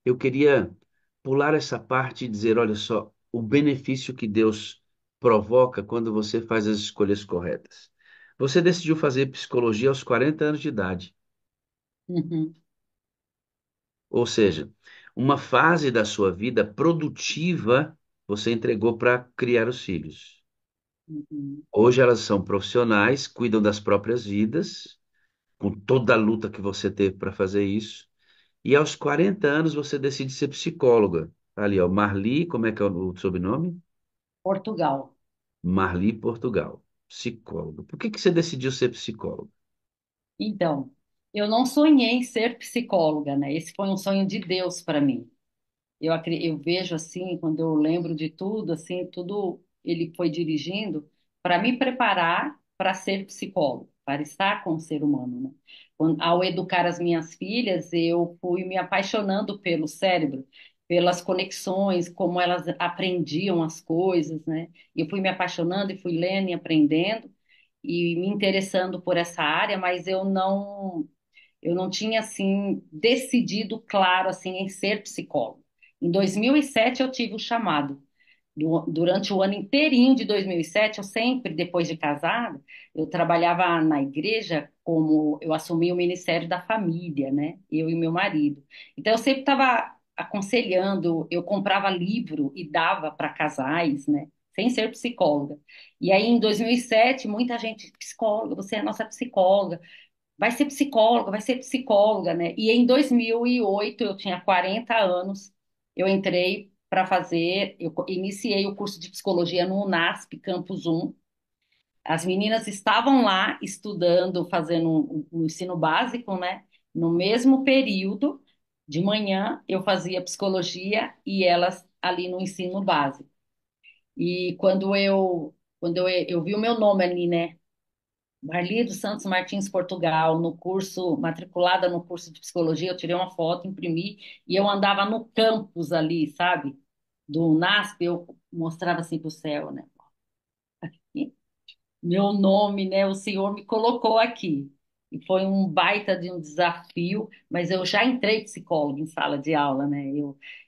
eu queria pular essa parte e dizer, olha só, o benefício que Deus provoca quando você faz as escolhas corretas. Você decidiu fazer psicologia aos 40 anos de idade, Uhum, ou seja, uma fase da sua vida produtiva você entregou para criar os filhos. uhum. Hoje elas são profissionais, cuidam das próprias vidas, com toda a luta que você teve para fazer isso. E aos 40 anos você decide ser psicóloga. Ali, ó, Marli, como é que é o sobrenome? Portugal. Marli Portugal, psicóloga. Por que que você decidiu ser psicóloga? Então, eu não sonhei em ser psicóloga, né? Esse foi um sonho de Deus para mim. Eu vejo assim, quando eu lembro de tudo, assim, tudo ele foi dirigindo para me preparar para ser psicólogo, para estar com o ser humano, né? Ao educar as minhas filhas, eu fui me apaixonando pelo cérebro, pelas conexões, como elas aprendiam as coisas, né? E eu fui me apaixonando e fui lendo e aprendendo e me interessando por essa área, mas eu não tinha assim decidido claro assim em ser psicólogo. Em 2007 eu tive o chamado. Durante o ano inteirinho de 2007, eu sempre, depois de casada, eu trabalhava na igreja como eu assumi o Ministério da Família, né? Eu e meu marido. Então eu sempre estava aconselhando, eu comprava livro e dava para casais, né? Sem ser psicóloga. E aí em 2007, muita gente, psicóloga, você é a nossa psicóloga, vai ser psicóloga, né? E em 2008, eu tinha 40 anos, eu entrei para fazer, eu iniciei o curso de psicologia no UNASP, Campus 1. As meninas estavam lá estudando, fazendo o ensino básico, né? No mesmo período, de manhã, eu fazia psicologia e elas ali no ensino básico. E quando eu vi o meu nome ali, né? Marli dos Santos Martins, Portugal, no curso, matriculada no curso de psicologia, eu tirei uma foto, imprimi, e eu andava no campus ali, sabe? Do NASP, eu mostrava assim para o céu, né? E meu nome, né? O Senhor me colocou aqui. E foi um baita de um desafio, mas eu já entrei psicóloga em sala de aula, né?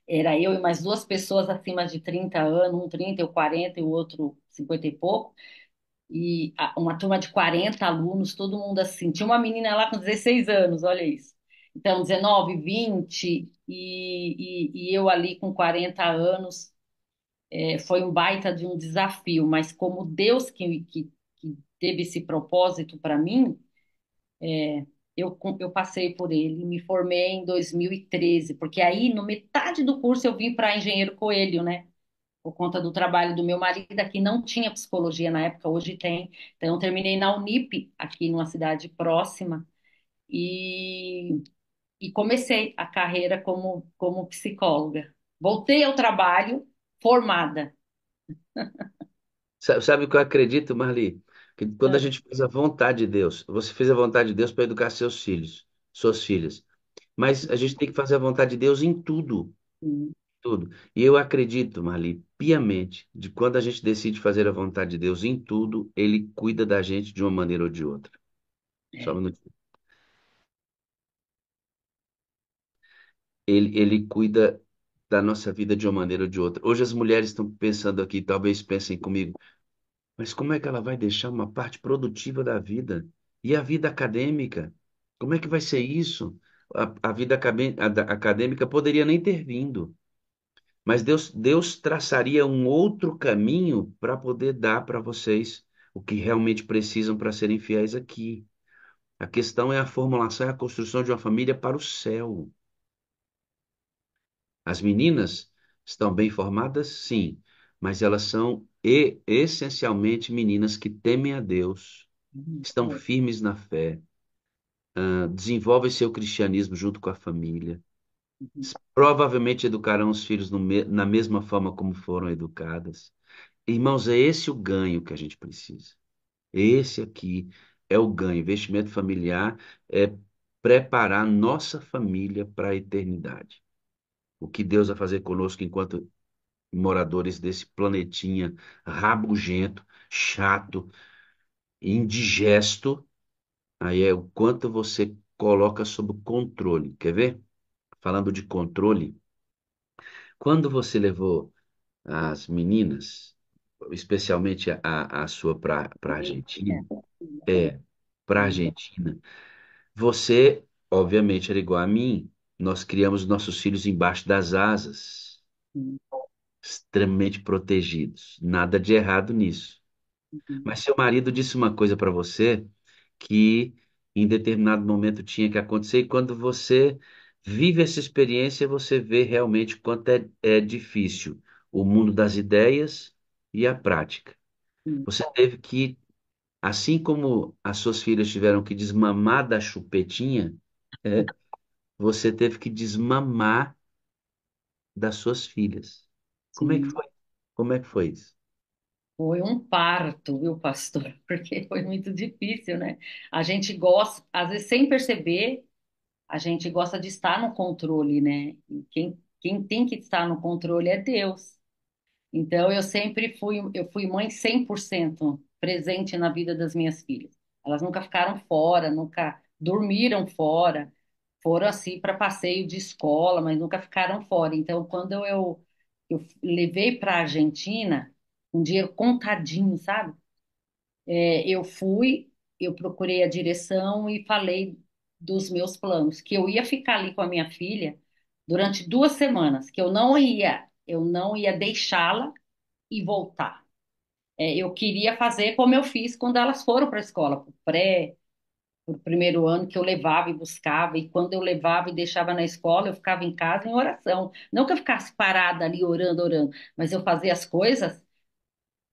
Era eu e mais duas pessoas acima de 30 anos, um 30, eu 40 e o outro 50 e pouco uma turma de 40 alunos, todo mundo assim. Tinha uma menina lá com 16 anos, olha isso. Então, 19, 20, e eu ali com 40 anos, foi um baita de um desafio, mas como Deus que teve esse propósito para mim, eu passei por ele, me formei em 2013, porque aí, no metade do curso, eu vim para Engenheiro Coelho, né? Por conta do trabalho do meu marido, aqui não tinha psicologia na época, hoje tem. Então, eu terminei na Unip, aqui numa cidade próxima, e, e comecei a carreira como psicóloga. Voltei ao trabalho formada. Sabe o que eu acredito, Marli? Que quando a É, gente faz a vontade de Deus, você fez a vontade de Deus para educar seus filhos, suas filhas. Mas a gente tem que fazer a vontade de Deus em tudo, sim, tudo. E eu acredito, Marli, piamente, de quando a gente decide fazer a vontade de Deus em tudo, Ele cuida da gente de uma maneira ou de outra. Só um é, minutinho. Ele cuida. da nossa vida de uma maneira ou de outra. Hoje as mulheres estão pensando aqui, talvez pensem comigo, mas como é que ela vai deixar uma parte produtiva da vida? E a vida acadêmica? Como é que vai ser isso? A vida acadêmica poderia nem ter vindo, mas Deus traçaria um outro caminho para poder dar para vocês o que realmente precisam para serem fiéis aqui. A questão é a formulação e a construção de uma família para o céu. As meninas estão bem formadas, sim, mas elas são essencialmente meninas que temem a Deus, estão É. firmes na fé, desenvolvem seu cristianismo junto com a família. Uhum. Provavelmente educarão os filhos na mesma forma como foram educadas. Irmãos, é esse o ganho que a gente precisa. Esse aqui é o ganho. Investimento familiar é preparar nossa família para a eternidade. O que Deus vai fazer conosco enquanto moradores desse planetinha rabugento, chato, indigesto, aí é o quanto você coloca sob controle. Quer ver? Falando de controle, quando você levou as meninas, especialmente a sua para a Minha filha, Argentina, é, para a sim, Argentina, você, obviamente, era igual a mim. Nós criamos nossos filhos embaixo das asas, sim, extremamente protegidos. Nada de errado nisso. uhum, Mas seu marido disse uma coisa para você que em determinado momento tinha que acontecer, e quando você vive essa experiência, você vê realmente quanto é difícil o mundo das ideias e a prática. sim, Você teve que, assim como as suas filhas tiveram que desmamar da chupetinha, é, você teve que desmamar das suas filhas. Como é que sim. foi? Como é que foi isso? Foi um parto, viu, pastor? Porque foi muito difícil, né? A gente gosta, às vezes sem perceber, a gente gosta de estar no controle, né? E quem tem que estar no controle é Deus. Então, eu fui mãe 100% presente na vida das minhas filhas. Elas nunca ficaram fora, nunca dormiram fora, foram assim para passeio de escola, mas nunca ficaram fora. Então, quando eu levei para a Argentina, um dinheiro contadinho, sabe? Eu fui, eu procurei a direção e falei dos meus planos, que eu ia ficar ali com a minha filha durante 2 semanas, que eu não ia deixá-la e voltar. Eu queria fazer como eu fiz quando elas foram para a escola, para o pré, para o primeiro ano, que eu levava e buscava, e quando eu levava e deixava na escola, eu ficava em casa em oração. Não que eu ficasse parada ali orando, orando, mas eu fazia as coisas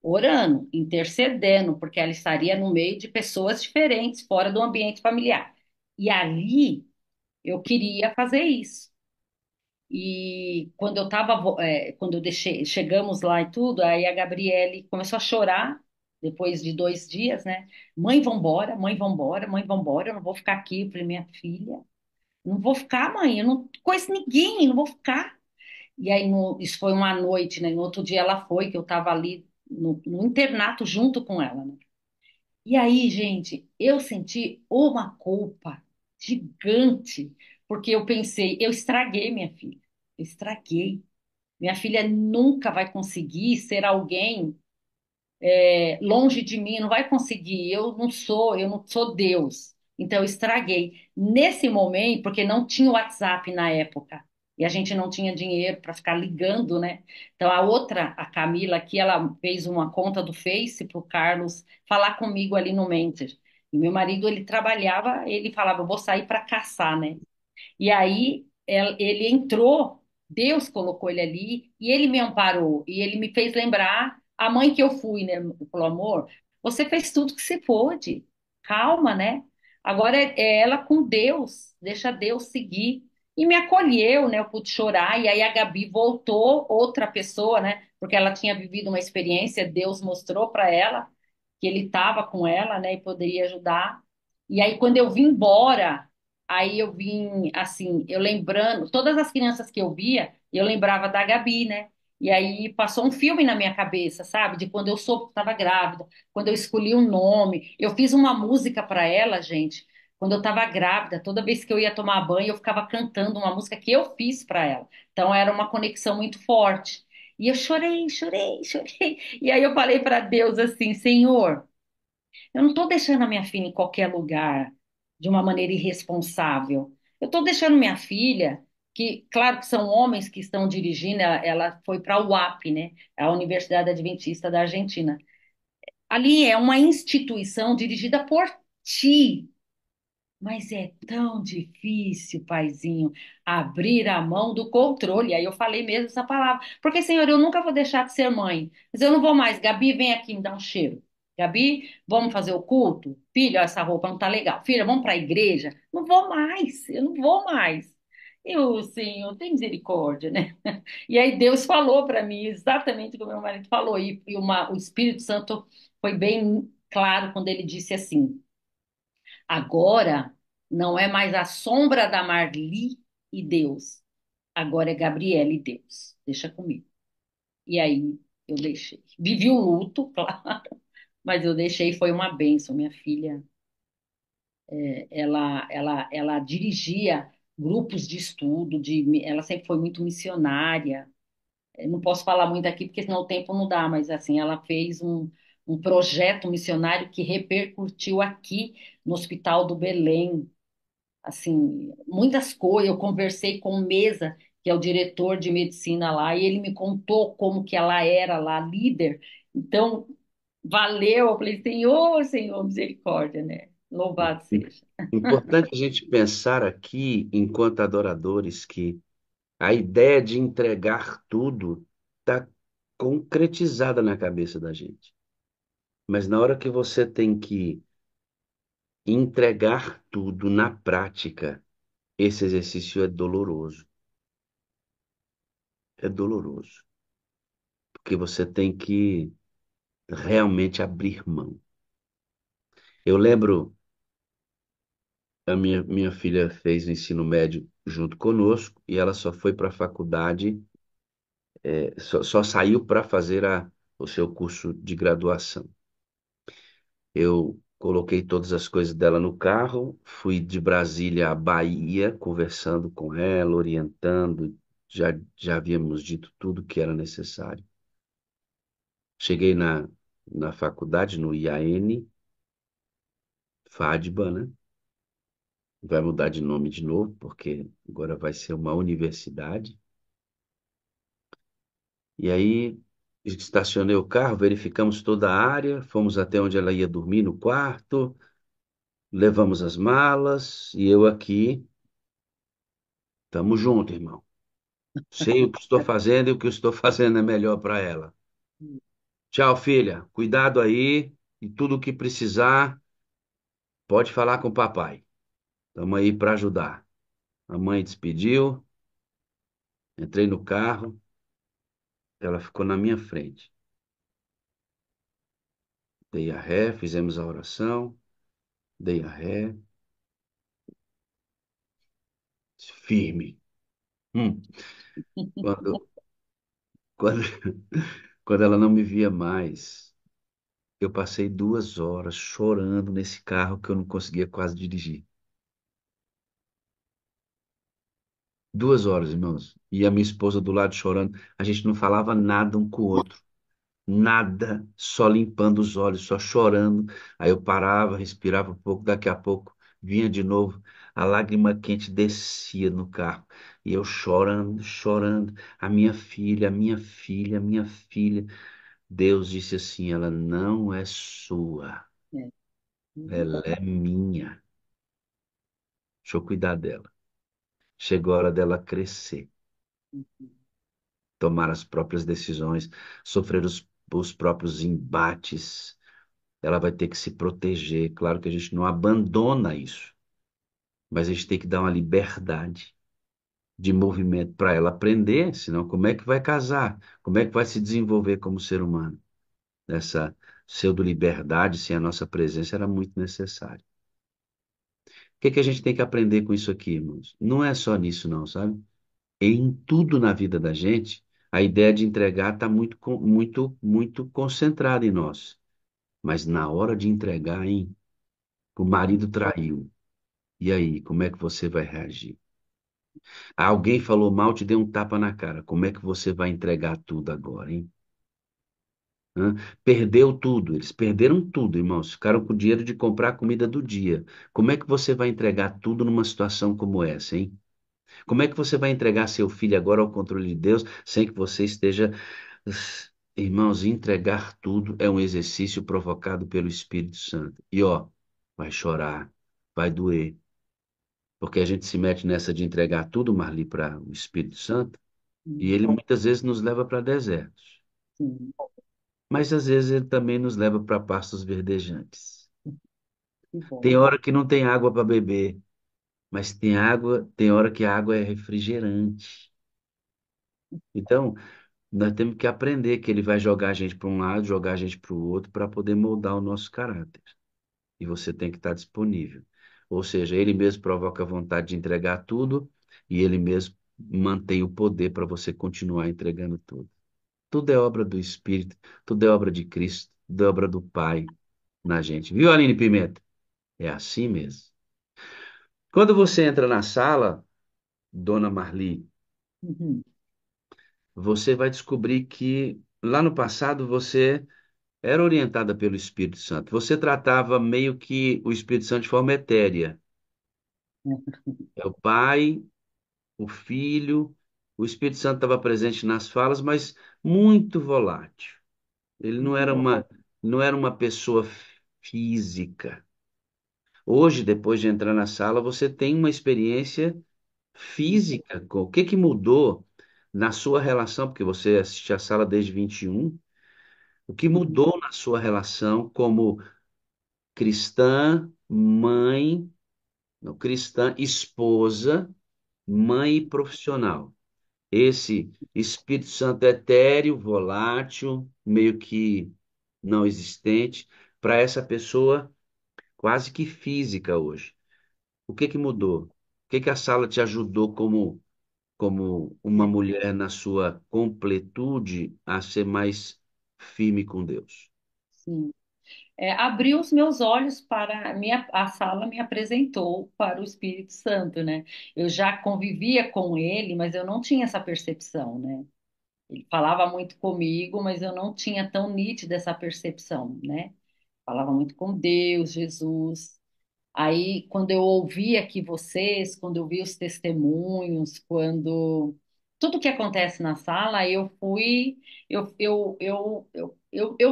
orando, intercedendo, porque ela estaria no meio de pessoas diferentes, fora do ambiente familiar. E ali eu queria fazer isso. E quando quando eu deixei, chegamos lá e tudo, aí a Gabriele começou a chorar depois de 2 dias, né? Mãe, vambora, mãe, vambora, mãe, vambora, eu não vou ficar aqui. Eu falei, minha filha, não vou ficar, mãe, eu não conheço ninguém, não vou ficar. E aí, isso foi uma noite, né? No outro dia ela foi, que eu estava ali no internato junto com ela, né? E aí, gente, eu senti uma culpa gigante, porque eu pensei, eu estraguei minha filha, eu estraguei. Minha filha nunca vai conseguir ser alguém longe de mim, não vai conseguir. Eu não sou Deus. Então eu estraguei. Nesse momento, porque não tinha WhatsApp na época, e a gente não tinha dinheiro para ficar ligando, né? Então a outra, a Camila, aqui, ela fez uma conta do Face para o Carlos falar comigo ali no Mentor. E meu marido, ele trabalhava, ele falava, eu vou sair para caçar, né? E aí ele entrou, Deus colocou ele ali e ele me amparou e ele me fez lembrar a mãe que eu fui, né? Ele falou, amor, você fez tudo que se pôde, calma, né? Agora é ela com Deus, deixa Deus seguir. E me acolheu, né? Eu pude chorar. E aí a Gabi voltou, outra pessoa, né? Porque ela tinha vivido uma experiência, Deus mostrou para ela que ele estava com ela, né? E poderia ajudar. E aí, quando eu vim embora, aí eu vim, assim, eu lembrando, todas as crianças que eu via, eu lembrava da Gabi, né? E aí passou um filme na minha cabeça, sabe? De quando eu soube que estava grávida, quando eu escolhi um nome. Eu fiz uma música para ela, gente. quando eu estava grávida, toda vez que eu ia tomar banho, eu ficava cantando uma música que eu fiz para ela. Então era uma conexão muito forte. E eu chorei, chorei, chorei. E aí eu falei para Deus assim, Senhor, eu não estou deixando a minha filha em qualquer lugar de uma maneira irresponsável. Eu estou deixando minha filha, que, claro que são homens que estão dirigindo, ela foi para a UAP, né? A Universidade Adventista da Argentina. Ali é uma instituição dirigida por ti. Mas é tão difícil, paizinho, abrir a mão do controle. Aí eu falei mesmo essa palavra. Porque, Senhor, eu nunca vou deixar de ser mãe. Mas eu não vou mais. Gabi, vem aqui me dar um cheiro. Gabi, vamos fazer o culto? Filha, essa roupa não tá legal. Filha, vamos para a igreja? Não vou mais. Eu não vou mais. E o Senhor tem misericórdia, né? E aí Deus falou para mim exatamente o que o meu marido falou. O Espírito Santo foi bem claro quando ele disse assim. Agora não é mais a sombra da Marli e Deus. Agora é Gabriela e Deus. Deixa comigo. E aí eu deixei. Vivi o luto, claro, mas eu deixei. Foi uma bênção. Minha filha, ela dirigia grupos de estudo, ela sempre foi muito missionária. Eu não posso falar muito aqui porque senão o tempo não dá, mas assim, ela fez um projeto missionário que repercutiu aqui no Hospital do Belém, assim, muitas coisas. Eu conversei com o Mesa, que é o diretor de medicina lá, e ele me contou como que ela era lá, líder. Então, valeu. Eu falei, Senhor, Senhor, misericórdia, né? Louvado seja. Importante a gente pensar aqui, enquanto adoradores, que a ideia de entregar tudo está concretizada na cabeça da gente. Mas na hora que você tem que entregar tudo na prática, esse exercício é doloroso. É doloroso. Porque você tem que realmente abrir mão. Eu lembro, a minha filha fez o ensino médio junto conosco e ela só foi para a faculdade, só saiu para fazer o seu curso de graduação. Eu coloquei todas as coisas dela no carro, fui de Brasília à Bahia, conversando com ela, orientando, já havíamos dito tudo que era necessário. Cheguei na faculdade, no IAN, FADBA, né? Vai mudar de nome de novo, porque agora vai ser uma universidade. E aí estacionei o carro, verificamos toda a área, fomos até onde ela ia dormir no quarto, levamos as malas e eu aqui, tamo junto, irmão. Sei o que estou fazendo e o que estou fazendo é melhor para ela. Tchau, filha. Cuidado aí e tudo o que precisar, pode falar com o papai. Estamos aí para ajudar. A mãe despediu, entrei no carro, ela ficou na minha frente. Dei a ré, fizemos a oração, dei a ré, firme. Hum. Quando, quando, quando ela não me via mais, eu passei 2 horas chorando nesse carro que eu não conseguia quase dirigir. 2 horas, irmãos. E a minha esposa do lado chorando. A gente não falava nada um com o outro. Nada, só limpando os olhos, só chorando. Aí eu parava, respirava um pouco, daqui a pouco vinha de novo. A lágrima quente descia no carro. E eu chorando, chorando. A minha filha, a minha filha, a minha filha. Deus disse assim: ela não é sua, É. ela é minha. Deixa eu cuidar dela. Chegou a hora dela crescer, tomar as próprias decisões, sofrer os próprios embates. Ela vai ter que se proteger. Claro que a gente não abandona isso, mas a gente tem que dar uma liberdade de movimento para ela aprender, senão como é que vai casar? Como é que vai se desenvolver como ser humano? Essa pseudo-liberdade sem a nossa presença era muito necessária. O que que a gente tem que aprender com isso aqui, irmãos? Não é só nisso, não, sabe? Em tudo na vida da gente, a ideia de entregar está muito, muito, muito concentrada em nós. Mas na hora de entregar, hein? O marido traiu. E aí, como é que você vai reagir? Alguém falou mal, te deu um tapa na cara. Como é que você vai entregar tudo agora, hein? Hã? Perdeu tudo, eles perderam tudo, irmãos. Ficaram com o dinheiro de comprar a comida do dia. Como é que você vai entregar tudo numa situação como essa, hein? Como é que você vai entregar seu filho agora ao controle de Deus sem que você esteja. Irmãos, entregar tudo é um exercício provocado pelo Espírito Santo. E ó, vai chorar, vai doer. Porque a gente se mete nessa de entregar tudo, Marli, para o Espírito Santo, e Sim, ele muitas vezes nos leva para desertos. sim, Mas às vezes ele também nos leva para pastos verdejantes. que bom. Tem hora que não tem água para beber, mas tem água, tem hora que a água é refrigerante. Então, nós temos que aprender que ele vai jogar a gente para um lado, jogar a gente para o outro, para poder moldar o nosso caráter. E você tem que estar disponível. Ou seja, ele mesmo provoca a vontade de entregar tudo e ele mesmo mantém o poder para você continuar entregando tudo. Tudo é obra do Espírito, tudo é obra de Cristo, tudo é obra do Pai na gente. Viu, Aline Pimenta? É assim mesmo. Quando você entra na sala, Dona Marli, Uhum. você vai descobrir que lá no passado você era orientada pelo Espírito Santo. Você tratava meio que o Espírito Santo de forma etérea. É o Pai, o Filho, o Espírito Santo estava presente nas falas, mas muito volátil. Ele não era uma pessoa física. Hoje, depois de entrar na sala, você tem uma experiência física. O que que mudou na sua relação? Porque você assiste a sala desde 21. O que Uhum. mudou na sua relação como cristã, mãe, não, cristã, esposa, mãe e profissional? Esse Espírito Santo etéreo, volátil, meio que não existente, para essa pessoa quase que física hoje. O que que mudou? O que que a sala te ajudou como uma mulher na sua completude a ser mais firme com Deus? Sim. Abriu os meus olhos para a sala me apresentou para o Espírito Santo, né? Eu já convivia com ele, mas eu não tinha essa percepção, né? Ele falava muito comigo, mas eu não tinha tão nítida essa percepção, né? Falava muito com Deus, Jesus. Aí, quando eu ouvi aqui vocês, quando eu vi os testemunhos, quando tudo que acontece na sala, eu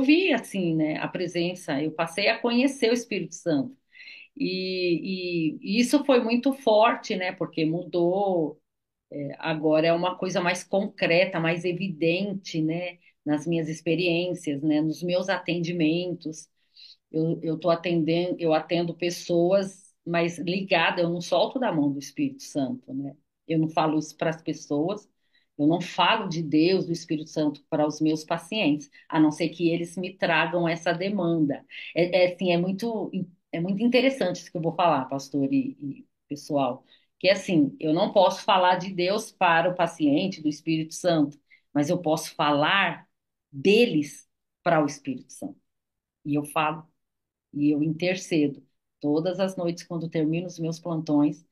vi assim, né, a presença, eu passei a conhecer o Espírito Santo. E isso foi muito forte, né, porque mudou, agora é uma coisa mais concreta, mais evidente, né, nas minhas experiências, né, nos meus atendimentos. Eu tô atendendo, eu atendo pessoas, mas ligada, eu não solto da mão do Espírito Santo, né? Eu não falo isso para as pessoas, eu não falo de Deus, do Espírito Santo para os meus pacientes, a não ser que eles me tragam essa demanda. Assim, é muito interessante isso que eu vou falar, pastor e pessoal, que é assim, eu não posso falar de Deus para o paciente, do Espírito Santo, mas eu posso falar deles para o Espírito Santo. E eu falo e eu intercedo. Todas as noites, quando termino os meus plantões,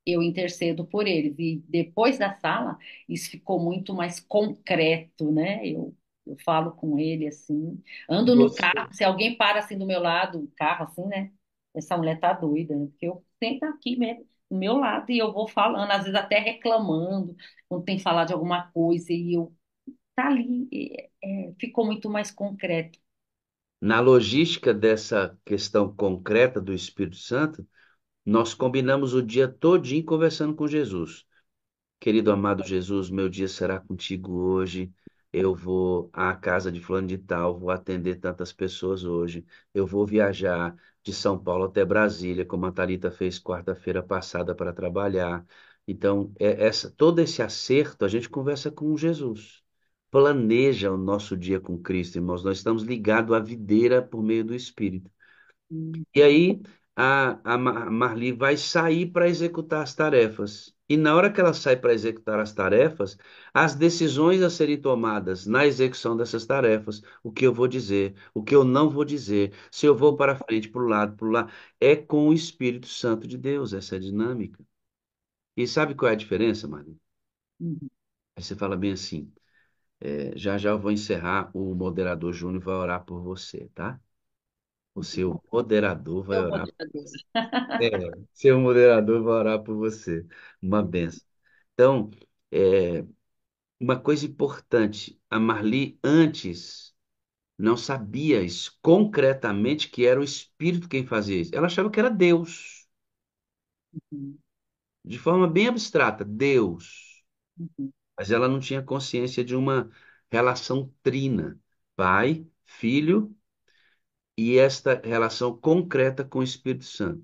eu intercedo por eles. E depois da sala, isso ficou muito mais concreto, né? Eu falo com ele assim, ando no Você, carro, se alguém para assim do meu lado, o carro assim, né? Essa mulher tá doida, né? Porque eu sento aqui mesmo, do meu lado, e eu vou falando, às vezes até reclamando, quando tem que falar de alguma coisa, e eu tá ali, ficou muito mais concreto. na logística dessa questão concreta do Espírito Santo, nós combinamos o dia todinho conversando com Jesus. Querido amado Jesus, meu dia será contigo hoje. Eu vou à casa de fulano de tal, vou atender tantas pessoas hoje. Eu vou viajar de São Paulo até Brasília, como a Thalita fez quarta-feira passada para trabalhar. Então, todo esse acerto a gente conversa com Jesus. Planeja o nosso dia com Cristo, irmãos. Nós estamos ligados à videira por meio do Espírito. Hum, E aí, a Marli vai sair para executar as tarefas. E na hora que ela sai para executar as tarefas, as decisões a serem tomadas na execução dessas tarefas, o que eu vou dizer, o que eu não vou dizer, se eu vou para frente, para o lado, é com o Espírito Santo de Deus, essa é a dinâmica. E sabe qual é a diferença, Marli? Uhum. Aí você fala bem assim, já já eu vou encerrar, o moderador Júnior vai orar por você, tá? O seu moderador vai Eu, orar. moderadora. É, seu moderador vai orar por você. Uma benção. Então, é, uma coisa importante, a Marli antes não sabia isso, concretamente que era o Espírito quem fazia isso. Ela achava que era Deus, Uhum. de forma bem abstrata, Deus. Uhum. Mas ela não tinha consciência de uma relação trina, Pai, Filho e esta relação concreta com o Espírito Santo.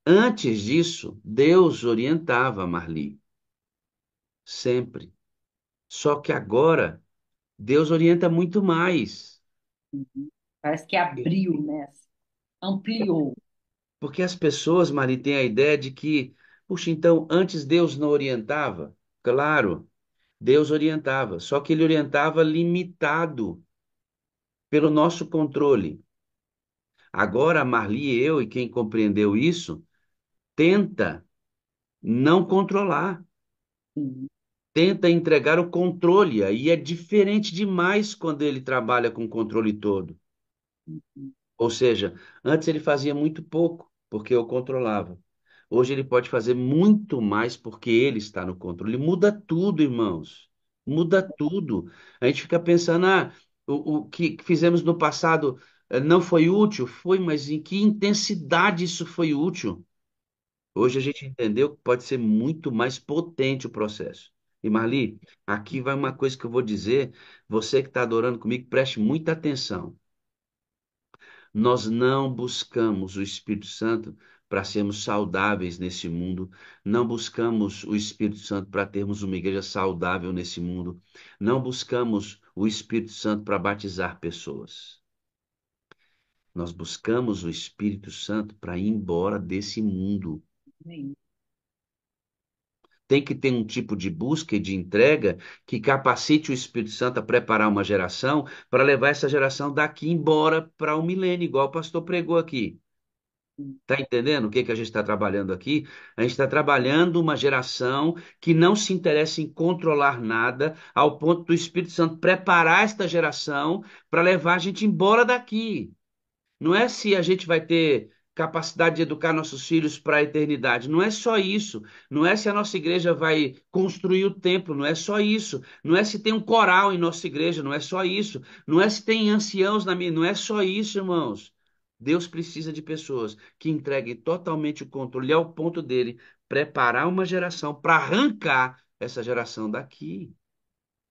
Antes disso, Deus orientava a Marli, sempre. Só que agora, Deus orienta muito mais. Uhum. Parece que abriu, né? Ampliou. Porque as pessoas, Marli, têm a ideia de que, puxa, então, antes Deus não orientava? Claro, Deus orientava, só que ele orientava limitado pelo nosso controle. Agora, a Marli e eu, e quem compreendeu isso, tenta não controlar, Sim. tenta entregar o controle. Aí é diferente demais quando ele trabalha com o controle todo. Uhum. Ou seja, antes ele fazia muito pouco, porque eu controlava. Hoje ele pode fazer muito mais porque ele está no controle. Muda tudo, irmãos. Muda tudo. A gente fica pensando, o que fizemos no passado não foi útil? Foi, mas em que intensidade isso foi útil? Hoje a gente entendeu que pode ser muito mais potente o processo. E Marli, aqui vai uma coisa que eu vou dizer. Você que está adorando comigo, preste muita atenção. Nós não buscamos o Espírito Santo para sermos saudáveis nesse mundo, não buscamos o Espírito Santo para termos uma igreja saudável nesse mundo, não buscamos o Espírito Santo para batizar pessoas. Nós buscamos o Espírito Santo para ir embora desse mundo. Amém. Tem que ter um tipo de busca e de entrega que capacite o Espírito Santo a preparar uma geração para levar essa geração daqui embora para o milênio, igual o pastor pregou aqui. Tá entendendo o que que a gente está trabalhando aqui? A gente está trabalhando uma geração que não se interessa em controlar nada, ao ponto do Espírito Santo preparar esta geração para levar a gente embora daqui. Não é se a gente vai ter capacidade de educar nossos filhos para a eternidade. Não é só isso. Não é se a nossa igreja vai construir o templo. Não é só isso. Não é se tem um coral em nossa igreja. Não é só isso. Não é se tem anciãos na minha. Não é só isso, irmãos. Deus precisa de pessoas que entreguem totalmente o controle ao ponto dele preparar uma geração para arrancar essa geração daqui.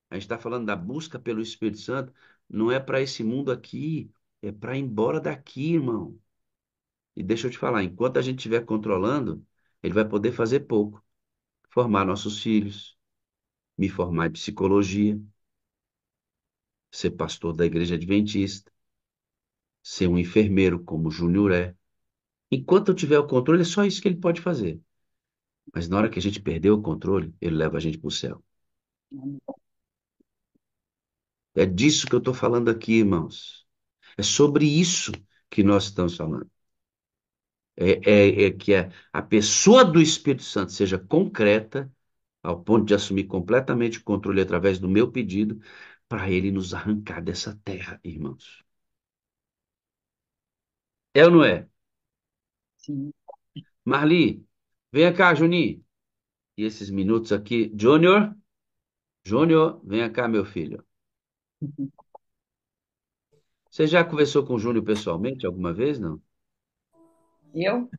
A gente está falando da busca pelo Espírito Santo, não é para esse mundo aqui, é para ir embora daqui, irmão. E deixa eu te falar, enquanto a gente estiver controlando, ele vai poder fazer pouco. Formar nossos filhos, me formar em psicologia, ser pastor da igreja adventista, ser um enfermeiro como o Júnior é. Enquanto eu tiver o controle, é só isso que ele pode fazer. Mas na hora que a gente perder o controle, ele leva a gente para o céu. Amém. É disso que eu estou falando aqui, irmãos. É sobre isso que nós estamos falando. É que a pessoa do Espírito Santo seja concreta, ao ponto de assumir completamente o controle através do meu pedido, para ele nos arrancar dessa terra, irmãos. É ou não é? Sim. Marli, venha cá, Juninho. E esses minutos aqui, Júnior, Júnior, venha cá, meu filho. Você já conversou com o Júnior pessoalmente alguma vez, não? Eu?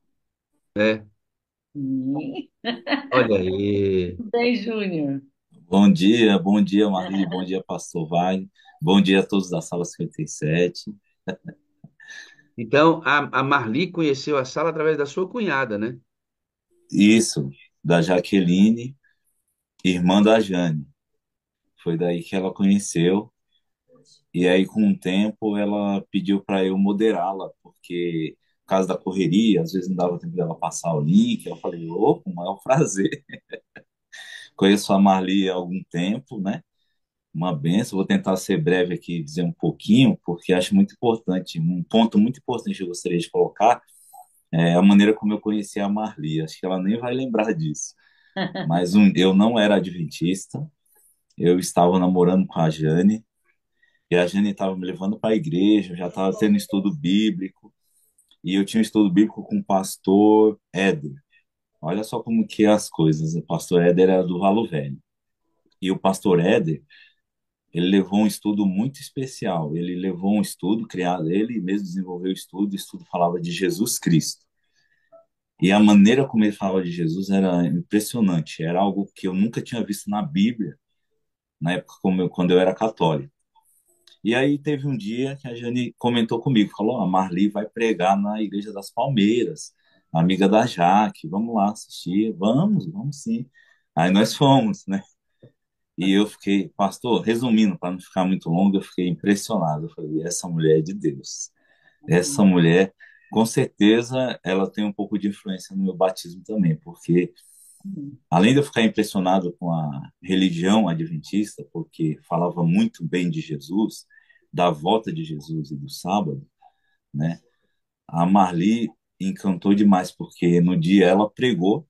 É, Sim. olha aí. Bem, Júnior. Bom dia, Marli, bom dia, Pastor Wagner, bom dia a todos da Sala 57. Então, a Marli conheceu a sala através da sua cunhada, né? Isso, da Jaqueline, irmã da Jane. Foi daí que ela conheceu, e aí, com o tempo, ela pediu para eu moderá-la, porque causa da correria, às vezes não dava tempo dela passar o link. Eu falei, opa, um maior prazer. Conheço a Marli há algum tempo, né? Uma benção. Vou tentar ser breve aqui e dizer um pouquinho, porque acho muito importante, um ponto muito importante que eu gostaria de colocar é a maneira como eu conheci a Marli. Acho que ela nem vai lembrar disso. Mas eu não era adventista, eu estava namorando com a Jane, e a Jane estava me levando para a igreja, eu já estava tendo estudo bíblico, e eu tinha um estudo bíblico com o pastor Éder. Olha só como que é as coisas. O pastor Éder era do Valo Velho. E o pastor Éder, ele levou um estudo muito especial. Ele levou um estudo criado, ele mesmo desenvolveu o estudo falava de Jesus Cristo. E a maneira como ele falava de Jesus era impressionante. Era algo que eu nunca tinha visto na Bíblia, na época quando eu era católico. E aí teve um dia que a Jane comentou comigo, falou, a Marli vai pregar na Igreja das Palmeiras, amiga da Jaque, vamos lá assistir. Vamos sim. Aí nós fomos, né? E eu fiquei, pastor, resumindo, para não ficar muito longo, eu fiquei impressionado. Eu falei, essa mulher é de Deus. Essa mulher, com certeza, ela tem um pouco de influência no meu batismo também, porque além de eu ficar impressionado com a religião adventista, porque falava muito bem de Jesus, da volta de Jesus e do sábado, né? A Marli encantou demais, porque no dia ela pregou,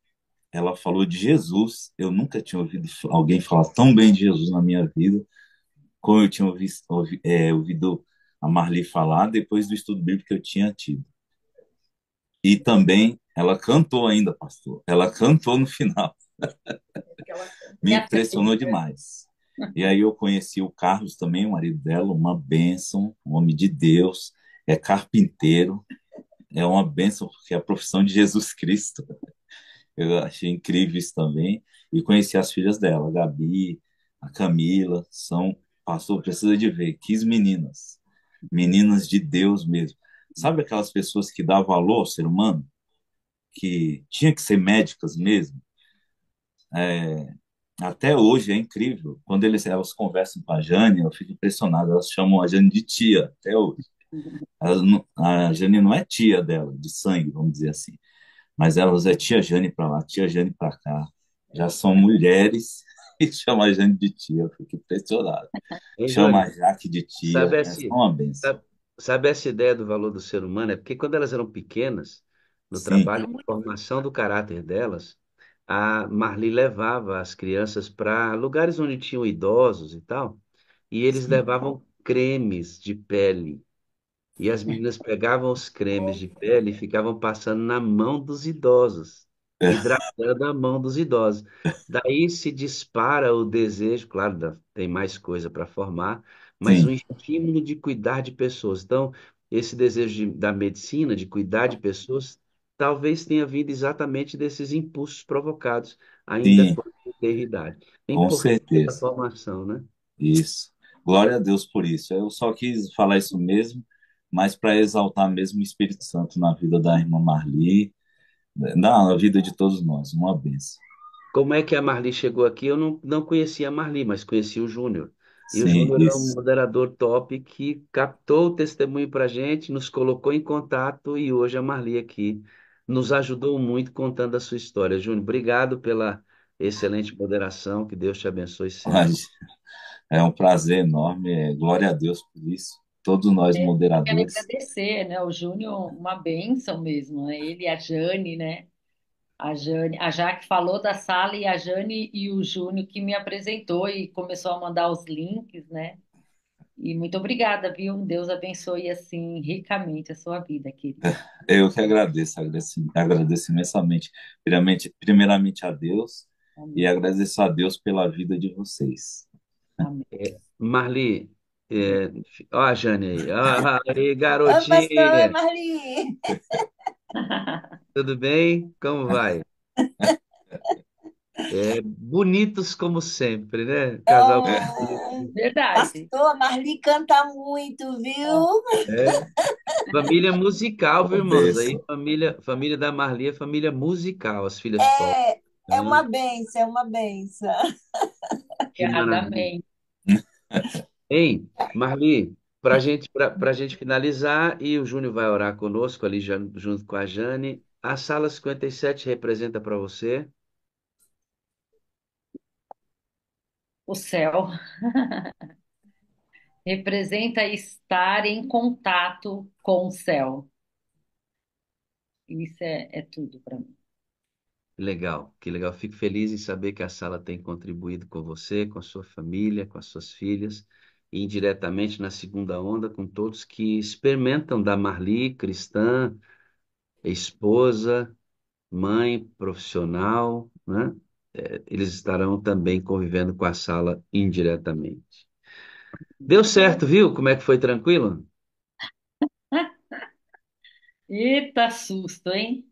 ela falou de Jesus. Eu nunca tinha ouvido alguém falar tão bem de Jesus na minha vida, como eu tinha ouvido a Marli falar depois do estudo bíblico que eu tinha tido. E também ela cantou ainda, pastor. Ela cantou no final. Me impressionou demais. E aí eu conheci o Carlos também, o marido dela, uma bênção, um homem de Deus, é carpinteiro, é uma bênção porque é a profissão de Jesus Cristo. Eu achei incrível isso também. E conheci as filhas dela, a Gabi, a Camila, são, pastor, precisa de ver, que meninas, meninas de Deus mesmo. Sabe aquelas pessoas que dão valor ao ser humano, que tinha que ser médicas mesmo? É, até hoje é incrível. Quando elas conversam com a Jane, eu fico impressionado. Elas chamam a Jane de tia até hoje. A Jane não é tia dela, de sangue, vamos dizer assim. Mas elas é tia Jane para lá, tia Jane para cá. Já são mulheres e chamam a Jane de tia. Eu fico impressionado. Hein, Chama a Júnior? Jaque de tia. Sabe, É só uma benção. sabe, sabe essa ideia do valor do ser humano? É porque quando elas eram pequenas, no Sim, trabalho de formação do caráter delas, a Marli levava as crianças para lugares onde tinham idosos e tal, e eles sim. levavam cremes de pele. E as meninas pegavam os cremes de pele e ficavam passando na mão dos idosos, hidratando a mão dos idosos. Daí se dispara o desejo, claro, tem mais coisa para formar, mas o Sim, estímulo de cuidar de pessoas. Então, esse desejo da medicina, de cuidar de pessoas, talvez tenha vindo exatamente desses impulsos provocados ainda sim, com a idade. É com importante essa certeza. formação, né? Isso. Glória a Deus por isso. Eu só quis falar isso mesmo, mas para exaltar mesmo o Espírito Santo na vida da irmã Marli, na vida de todos nós. Uma benção. Como é que a Marli chegou aqui? Eu não conhecia a Marli, mas conheci o Júnior. E o Sim, Júnior é um isso. moderador top que captou o testemunho para a gente, nos colocou em contato e hoje a Marli aqui nos ajudou muito contando a sua história. Júnior, obrigado pela excelente moderação. Que Deus te abençoe sempre. Mas é um prazer enorme. Glória a Deus por isso. Todos nós Eu quero moderadores. agradecer, né? O Júnior, uma bênção mesmo, né? Ele e a Jane, né? A Jane, a Jaque falou da sala e a Jane e o Júnior que me apresentou e começou a mandar os links, né? E muito obrigada, viu? Deus abençoe assim ricamente a sua vida, querido. Eu que agradeço imensamente. Primeiramente a Deus e Amém. agradeço a Deus pela vida de vocês. Amém. Marli, ó a Jane aí. Ah, aí, Oi, pastor garotinha. Marli. Tudo bem? Como vai? Bonitos como sempre, né? Casal Oh, bonito. Verdade. pastor Marli canta muito, viu? É. Família musical, viu, Uma irmãos? Aí, benção. família da Marli é família musical, as filhas top. É, é Né? uma benção, é uma benção. Que Obrigada, maravilha. amém. Ei, Marli, Pra gente finalizar, e o Júnior vai orar conosco ali junto com a Jane. A sala 57 representa para você? O céu representa estar em contato com o céu. Isso é tudo para mim. Legal, que legal. Fico feliz em saber que a sala tem contribuído com você, com a sua família, com as suas filhas, e indiretamente na segunda onda com todos que experimentam da Marli, cristã, esposa, mãe, profissional, né? Eles estarão também convivendo com a sala indiretamente. Deu certo, viu? Como é que foi tranquilo? Eita susto, hein?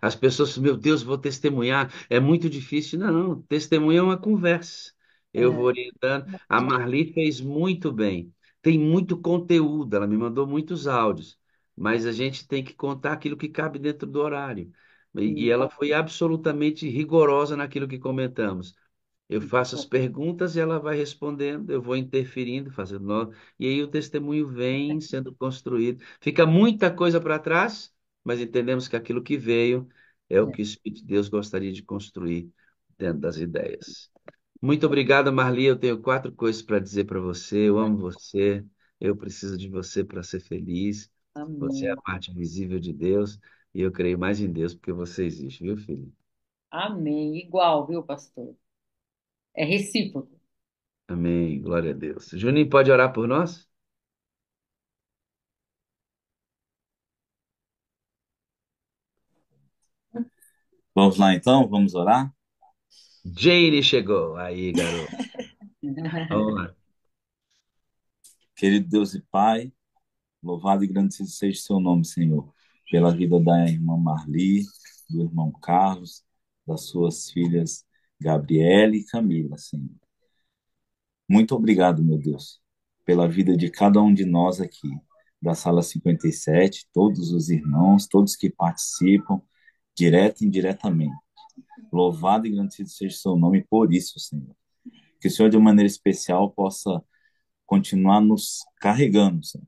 As pessoas, meu Deus, vou testemunhar, é muito difícil. Não, testemunha é uma conversa. Eu vou É, orientando. A Marli fez muito bem. Tem muito conteúdo, ela me mandou muitos áudios, mas a gente tem que contar aquilo que cabe dentro do horário. E ela foi absolutamente rigorosa naquilo que comentamos. Eu faço as perguntas e ela vai respondendo, eu vou interferindo, fazendo nó, e aí o testemunho vem sendo construído. Fica muita coisa para trás, mas entendemos que aquilo que veio é o que o Espírito de Deus gostaria de construir dentro das ideias. Muito obrigado, Marli. Eu tenho quatro coisas para dizer para você. Eu amo você, eu preciso de você para ser feliz. Você é a amém. parte visível de Deus e eu creio mais em Deus porque você existe, viu, filho? Amém. Igual, viu, pastor? É recíproco. Amém. Glória a Deus. Juninho, pode orar por nós? Vamos lá então, vamos orar? Jane chegou. Aí, garoto. Vamos lá. Querido Deus e Pai, louvado e agradecido seja o seu nome, Senhor, pela vida da irmã Marli, do irmão Carlos, das suas filhas Gabriela e Camila, Senhor. Muito obrigado, meu Deus, pela vida de cada um de nós aqui, da sala 57, todos os irmãos, todos que participam, direto e indiretamente. Louvado e agradecido seja o seu nome por isso, Senhor. Que o Senhor, de maneira especial, possa continuar nos carregando, Senhor.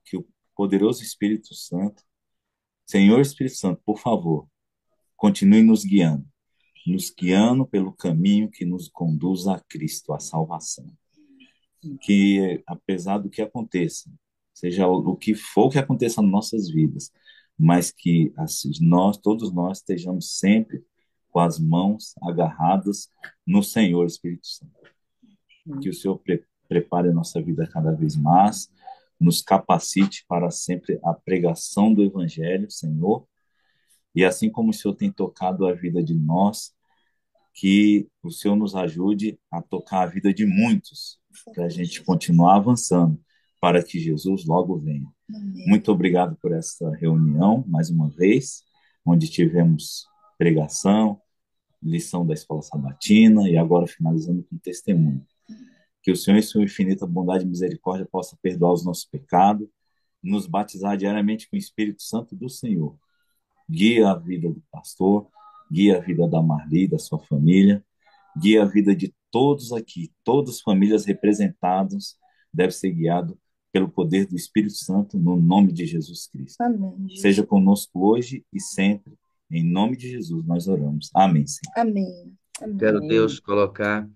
Que o poderoso Espírito Santo, Senhor Espírito Santo, por favor, continue nos guiando pelo caminho que nos conduz a Cristo, a salvação. Que, apesar do que aconteça, seja o que for que aconteça nas nossas vidas, mas que assim, todos nós estejamos sempre com as mãos agarradas no Senhor Espírito Santo. Que o Senhor prepare a nossa vida cada vez mais, nos capacite para sempre a pregação do Evangelho, Senhor, e assim como o Senhor tem tocado a vida de nós, que o Senhor nos ajude a tocar a vida de muitos, para a gente continuar avançando, para que Jesus logo venha. Muito obrigado por essa reunião, mais uma vez, onde tivemos pregação, lição da escola sabatina e agora finalizando com testemunho. Que o Senhor, em sua infinita bondade e misericórdia, possa perdoar os nossos pecados, nos batizar diariamente com o Espírito Santo do Senhor. Guia a vida do pastor, guia a vida da Marli, da sua família, guia a vida de todos aqui, todas as famílias representadas, deve ser guiado pelo poder do Espírito Santo, no nome de Jesus Cristo. Amém. Seja conosco hoje e sempre. Em nome de Jesus nós oramos. Amém, Senhor. Amém. Quero Amém. Deus colocar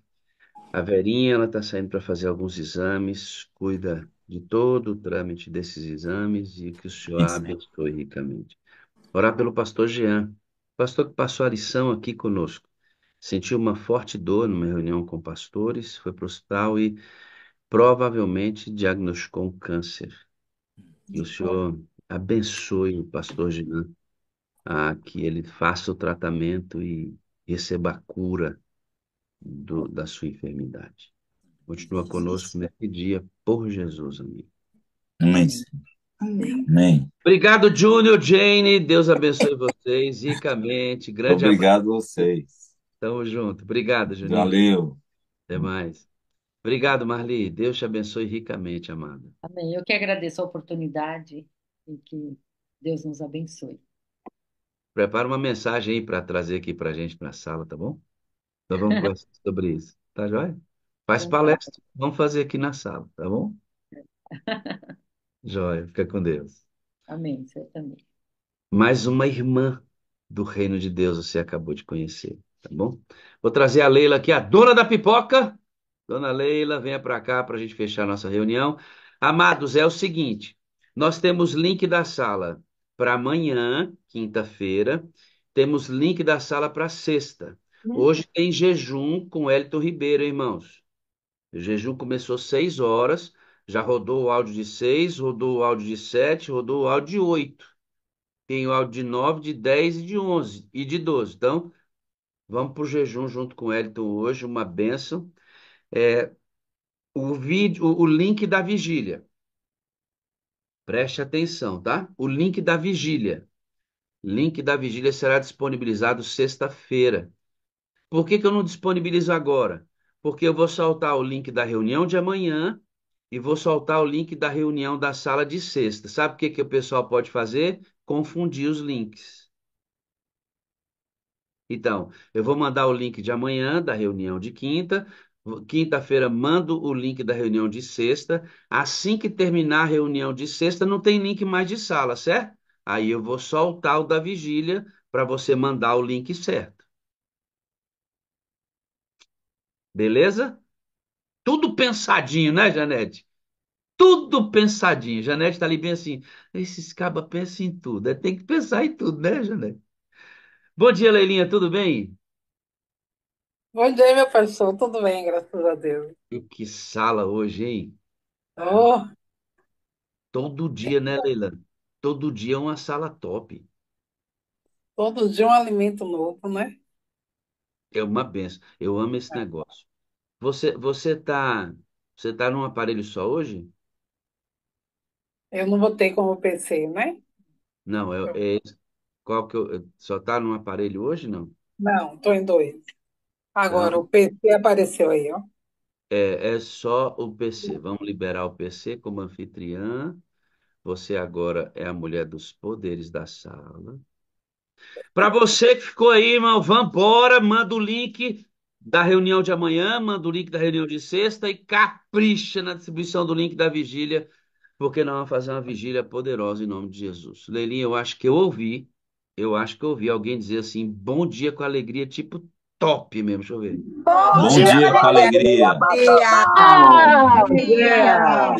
a Verinha, ela está saindo para fazer alguns exames, cuida de todo o trâmite desses exames e que o Senhor Amém, a Senhor. abençoe ricamente. Orar pelo pastor Jean, pastor que passou a lição aqui conosco. Sentiu uma forte dor numa reunião com pastores, foi para o hospital e provavelmente diagnosticou um câncer. E o Senhor abençoe o pastor Jean, que ele faça o tratamento e receba a cura da sua enfermidade. Continua conosco nesse dia, por Jesus, amigo. Amém, Amém. Senhor. Amém. Amém. Obrigado, Júnior, Jane. Deus abençoe vocês ricamente. Grande abraço. Obrigado a vocês. Tamo junto. Obrigado, Juninho. Valeu. Até mais. Obrigado, Marli. Deus te abençoe ricamente, amada. Amém. Eu que agradeço a oportunidade e que Deus nos abençoe. Prepara uma mensagem aí para trazer aqui para a gente na sala, tá bom? Nós vamos conversar sobre isso. Tá joia? Faz Então, tá. palestra. Vamos fazer aqui na sala, tá bom? Joia, fica com Deus. Amém, você também. Mais uma irmã do reino de Deus você acabou de conhecer, tá bom? Vou trazer a Leila aqui, a dona da pipoca. Dona Leila, venha para cá para a gente fechar nossa reunião. Amados, é o seguinte: nós temos link da sala para amanhã, quinta-feira, temos link da sala para sexta. Hoje tem jejum com Elton Ribeiro, irmãos. O jejum começou 6 horas, já rodou o áudio de 6, rodou o áudio de 7, rodou o áudio de 8. Tem o áudio de 9, de 10 e de 11 e de 12. Então, vamos para o jejum junto com o Elton hoje, uma bênção. É, o vídeo, o link da vigília. Preste atenção, tá? O link da vigília. Link da vigília será disponibilizado sexta-feira. Por que que eu não disponibilizo agora? Porque eu vou soltar o link da reunião de amanhã e vou soltar o link da reunião da sala de sexta. Sabe o que que o pessoal pode fazer? Confundir os links. Então, eu vou mandar o link de amanhã, da reunião de quinta. Quinta-feira, mando o link da reunião de sexta. Assim que terminar a reunião de sexta, não tem link mais de sala, certo? Aí eu vou soltar o da vigília para você mandar o link certo. Beleza? Tudo pensadinho, né, Janete? Tudo pensadinho. Janete tá ali bem assim. Esses cabas pensam em tudo. Tem que pensar em tudo, né, Janete? Bom dia, Leilinha, tudo bem? Bom dia, meu pastor. Tudo bem, graças a Deus. Que sala hoje, hein? Oh, Todo dia, né, Leila? Todo dia é uma sala top. todo dia um alimento novo, né? É uma benção. Eu amo esse negócio. Você tá num aparelho só hoje? Eu não botei como PC, né? Não, qual que só tá num aparelho hoje, não? Não, estou em dois. Agora, Então, o PC apareceu aí, ó. é só o PC. Vamos liberar o PC como anfitriã. Você agora é a mulher dos poderes da sala. Para você que ficou aí, irmão, vambora, manda o link da reunião de amanhã, manda o link da reunião de sexta e capricha na distribuição do link da vigília, porque nós vamos fazer uma vigília poderosa em nome de Jesus. Leilinha, eu acho que eu ouvi alguém dizer assim, bom dia com alegria, tipo top mesmo, deixa eu ver. Bom Bom dia, dia com alegria. alegria! Bom Dia! dia!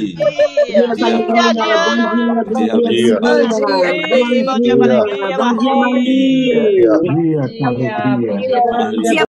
E Dia! dia, Bom dia, bom Diana! dia, bom Dia. Bom dia. dia, Ei, bom dia com Marli! alegria, Marli! Dia. Dia com Dia. alegria. Marli,